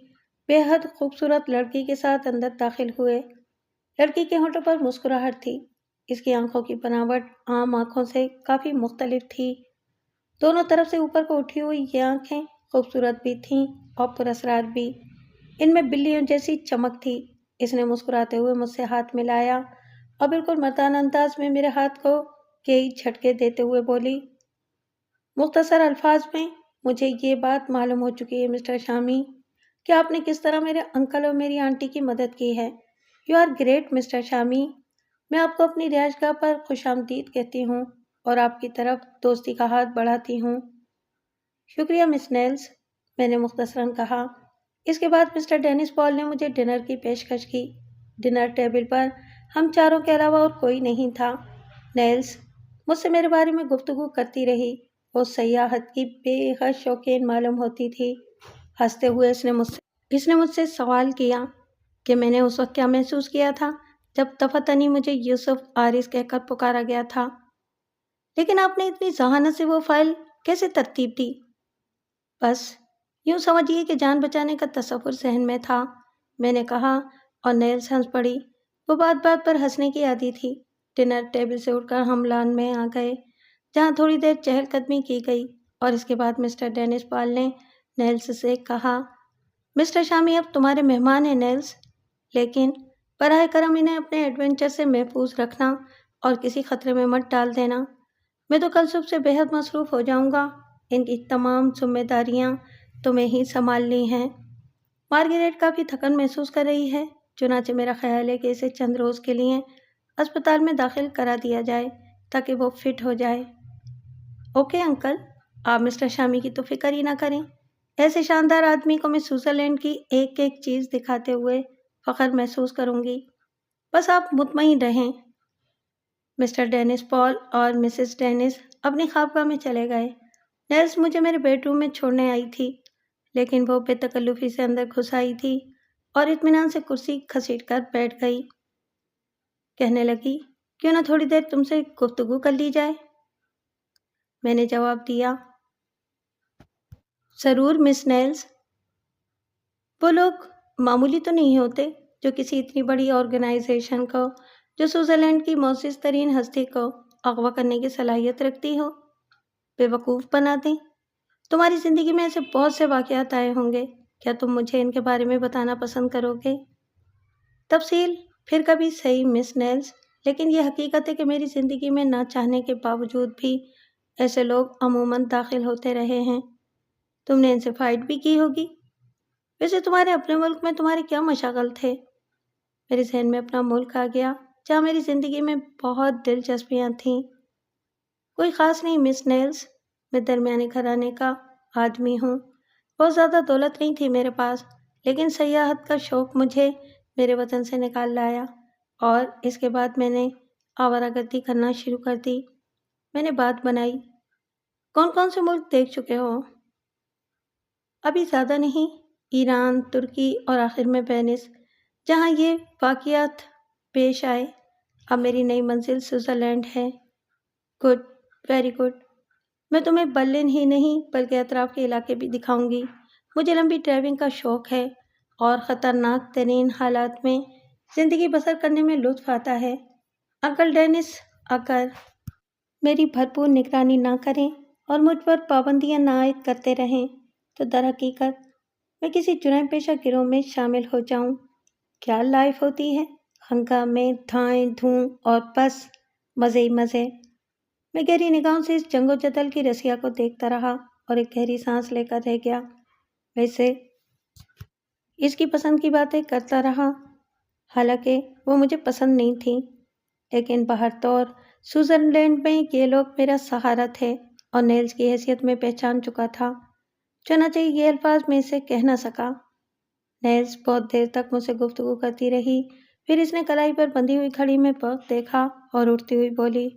بے حد خوبصورت لڑکی کے ساتھ اندر داخل ہوئے۔ لڑکی کے ہونٹوں پر مسکراہٹ تھی۔ اس کی آنکھوں کی بناوٹ عام آنکھوں سے کافی مختلف تھی۔ دونوں طرف سے اوپر کو اٹھی ہوئی یہ آنکھیں خوبصورت بھی تھیں اور پراسرار بھی۔ ان میں بلیوں جیسی چمک تھی۔ اس نے مسکراتے ہوئے مجھ سے ہاتھ ملایا اور بالکل مردانہ انداز میں میرے ہاتھ کو کئی جھٹکے دیتے ہوئے بولی، مختصر الفاظ میں مجھے یہ بات معلوم ہو چکی ہے مسٹر شامی کہ آپ نے کس طرح میرے انکل اور میری آنٹی کی مدد کی ہے۔ یو آر گریٹ مسٹر شامی۔ میں آپ کو اپنی رہائش گاہ پر خوش آمدید کہتی ہوں اور آپ کی طرف دوستی کا ہاتھ بڑھاتی ہوں۔ شکریہ مس نیلز، میں نے مختصراً کہا۔ اس کے بعد مسٹر ڈینس پال نے مجھے ڈنر کی پیشکش کی۔ ڈنر ٹیبل پر ہم چاروں کے علاوہ اور کوئی نہیں تھا۔ نیلز مجھ سے میرے بارے میں گفتگو کرتی رہی۔ وہ سیاحت کی بے حد شوقین معلوم ہوتی تھی۔ ہنستے ہوئے اس نے مجھ سے سوال کیا کہ میں نے اس وقت کیا محسوس کیا تھا جب دفعتنی مجھے یوسف آرز کہہ کر پکارا گیا تھا۔ لیکن آپ نے اتنی ذہانت سے وہ فائل کیسے ترتیب دی؟ بس یوں سمجھیے کہ جان بچانے کا تصور ذہن میں تھا، میں نے کہا، اور نیلز ہنس پڑی۔ وہ بات بات پر ہنسنے کی عادی تھی۔ ڈنر ٹیبل سے اٹھ کر ہم لان میں آ گئے، جہاں تھوڑی دیر چہل قدمی کی گئی، اور اس کے بعد مسٹر ڈینس پال نے نیلز سے کہا، مسٹر شامی اب تمہارے مہمان ہیں نیلز، لیکن براہ کرم انہیں اپنے ایڈونچر سے محفوظ رکھنا اور کسی خطرے میں مت ڈال دینا۔ میں تو کل صبح سے بے حد مصروف ہو جاؤں گا۔ ان کی تمام ذمہ داریاں تمہیں ہی سنبھالنی ہیں۔ مارگریٹ کافی تھکن محسوس کر رہی ہے، چنانچہ میرا خیال ہے کہ اسے چند روز کے لیے اسپتال میں داخل کرا دیا جائے تاکہ وہ فٹ ہو جائے۔ اوکے انکل، آپ مسٹر شامی کی تو فکر ہی نہ کریں۔ ایسے شاندار آدمی کو میں سوئٹزرلینڈ کی ایک ایک چیز دکھاتے ہوئے فخر محسوس کروں گی۔ بس آپ مطمئن رہیں۔ مسٹر ڈینس پال اور مسز ڈینس اپنی خوابگاہ میں چلے گئے۔ نیلز مجھے میرے بیڈ روم میں چھوڑنے آئی تھی، لیکن وہ بے تکلفی سے اندر گھس آئی تھی اور اطمینان سے کرسی کھسیٹ کر بیٹھ گئی۔ کہنے لگی، کیوں نہ تھوڑی دیر تم سے گفتگو کر لی جائے؟ میں نے جواب دیا، ضرور مس نیلز۔ وہ لوگ معمولی تو نہیں ہوتے جو کسی اتنی بڑی آرگنائزیشن کو، جو سوئٹزرلینڈ کی معزز ترین ہستی کو اغوا کرنے کی صلاحیت رکھتی ہو، بے وقوف بنا دیں۔ تمہاری زندگی میں ایسے بہت سے واقعات آئے ہوں گے، کیا تم مجھے ان کے بارے میں بتانا پسند کرو گے؟ تفصیل پھر کبھی صحیح مس نیلز، لیکن یہ حقیقت ہے کہ میری زندگی میں نہ چاہنے کے باوجود بھی ایسے لوگ عموماً داخل ہوتے رہے ہیں۔ تم نے ان سے فائٹ بھی کی ہوگی۔ ویسے تمہارے اپنے ملک میں تمہارے کیا مشاغل تھے؟ میرے ذہن میں اپنا ملک آ گیا جہاں میری زندگی میں بہت دلچسپیاں تھیں۔ کوئی خاص نہیں مس نیلز، میں درمیانے گھرانے کا آدمی ہوں۔ بہت زیادہ دولت نہیں تھی میرے پاس، لیکن سیاحت کا شوق مجھے میرے وطن سے نکال لایا، اور اس کے بعد میں نے آوارہ گردی کرنا شروع کر دی۔ میں نے بات بنائی، کون کون سے ملک دیکھ چکے ہو؟ ابھی زیادہ نہیں، ایران، ترکی اور آخر میں وینس، جہاں یہ واقعات پیش آئے۔ اب میری نئی منزل سوئٹزرلینڈ ہے۔ Good, very good. میں تمہیں برلن ہی نہیں بلکہ اطراف کے علاقے بھی دکھاؤں گی۔ مجھے لمبی ڈرائیونگ کا شوق ہے اور خطرناک ترین حالات میں زندگی بسر کرنے میں لطف آتا ہے۔ انکل ڈینس اگر میری بھرپور نگرانی نہ کریں اور مجھ پر پابندیاں نہ عائد کرتے رہیں تو در حقیقت میں کسی جرائم پیشہ گروہ میں شامل ہو جاؤں۔ کیا لائف ہوتی ہے، ہنگامے، دھائیں دھوں اور بس مزے ہی مزے۔ میں گہری نگاہوں سے اس جنگ و جدل کی رسیا کو دیکھتا رہا اور ایک گہری سانس لے کر رہ گیا۔ ویسے اس کی پسند کی باتیں کرتا رہا، حالانکہ وہ مجھے پسند نہیں تھیں، لیکن باہر طور سوئٹزرلینڈ میں یہ لوگ میرا سہارا تھے اور نیلز کی حیثیت میں پہچان چکا تھا، چنانچہ یہ الفاظ میں اسے کہہ نہ سکا۔ نیلز بہت دیر تک مجھ سے گفتگو کرتی رہی، پھر اس نے کلائی پر بندھی ہوئی گھڑی میں وقت دیکھا اور اٹھتی ہوئی بولی،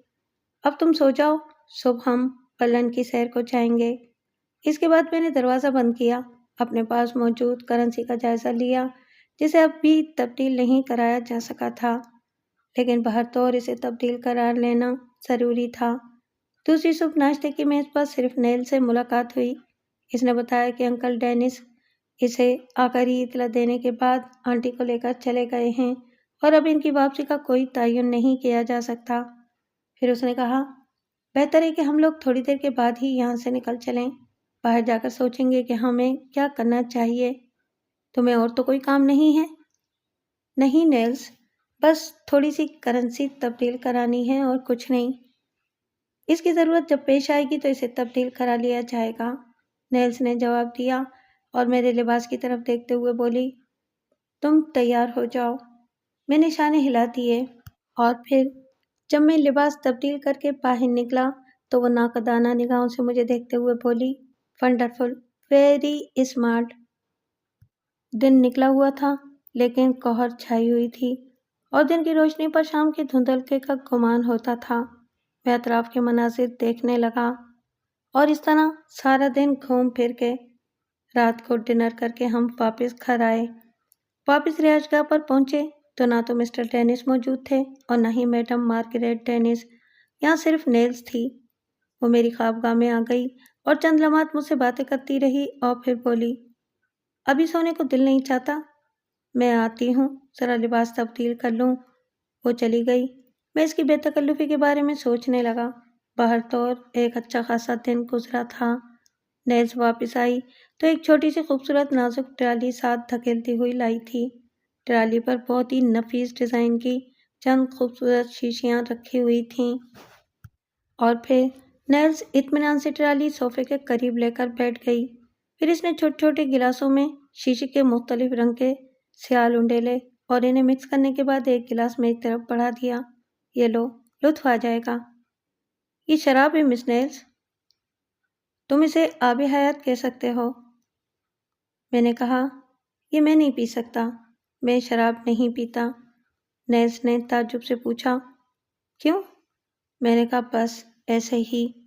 اب تم سو جاؤ، صبح ہم برلن کی سیر کو جائیں گے۔ اس کے بعد میں نے دروازہ بند کیا، اپنے پاس موجود کرنسی کا جائزہ لیا جسے اب بھی تبدیل نہیں کرایا جا سکا تھا، لیکن باہر طور اسے تبدیل کرا لینا ضروری تھا۔ دوسری صبح ناشتے کی میز پر صرف نیل سے ملاقات ہوئی۔ اس نے بتایا کہ انکل ڈینس اسے آخری اطلاع دینے کے بعد آنٹی کو لے کر چلے گئے ہیں اور اب ان کی واپسی کا کوئی تعین نہیں کیا جا سکتا۔ پھر اس نے کہا، بہتر ہے کہ ہم لوگ تھوڑی دیر کے بعد ہی یہاں سے نکل چلیں، باہر جا کر سوچیں گے کہ ہمیں کیا کرنا چاہیے۔ تمہیں اور تو کوئی کام نہیں ہے؟ نہیں نیلز، بس تھوڑی سی کرنسی تبدیل کرانی ہے اور کچھ نہیں۔ اس کی ضرورت جب پیش آئے گی تو اسے تبدیل کرا لیا جائے گا، نیلز نے جواب دیا اور میرے لباس کی طرف دیکھتے ہوئے بولی، تم تیار ہو جاؤ۔ میں نے شانے ہلا دیے اور پھر جب میں لباس تبدیل کر کے باہر نکلا تو وہ ناقدانہ نگاہوں سے مجھے دیکھتے ہوئے بولی، ونڈرفل، ویری اسمارٹ۔ دن نکلا ہوا تھا لیکن کوہر چھائی ہوئی تھی اور دن کی روشنی پر شام کی دھندلکے کا گمان ہوتا تھا۔ میں اطراف کے مناظر دیکھنے لگا اور اس طرح سارا دن گھوم پھر کے رات کو ڈنر کر کے ہم واپس گھر آئے۔ واپس رہائش گاہ پر پہنچے تو نہ تو مسٹر ڈینس موجود تھے اور نہ ہی میڈم مارگریٹ ڈینس، یہاں صرف نیلس تھی۔ وہ میری خوابگاہ میں آ گئی اور چند لمحات مجھ سے باتیں کرتی رہی اور پھر بولی، ابھی سونے کو دل نہیں چاہتا؟ میں آتی ہوں، ذرا لباس تبدیل کر لوں۔ وہ چلی گئی۔ میں اس کی بے تکلفی کے بارے میں سوچنے لگا۔ باہر تو ایک اچھا خاصا دن گزرا تھا۔ نیلس واپس آئی تو ایک چھوٹی سی خوبصورت نازک ٹرالی ساتھ دھکیلتی ہوئی لائی تھی۔ ٹرالی پر بہت ہی نفیس ڈیزائن کی چند خوبصورت شیشیاں رکھی ہوئی تھیں اور پھر نیلس اطمینان سے ٹرالی صوفے کے قریب لے کر بیٹھ گئی۔ پھر اس نے چھوٹے چھوٹے گلاسوں میں شیشے کے مختلف رنگ کے سیال انڈیلے اور انہیں مکس کرنے کے بعد ایک گلاس میں ایک طرف بڑھا دیا۔ یہ لو، لطف آ جائے گا۔ یہ شراب ہے مس نیلس، تم اسے آب حیات کہہ سکتے ہو۔ میں نے کہا، یہ میں نہیں پی سکتا، میں شراب نہیں پیتا۔ نیلس نے تعجب سے پوچھا، کیوں؟ میں نے کہا، بس ایسے ہی۔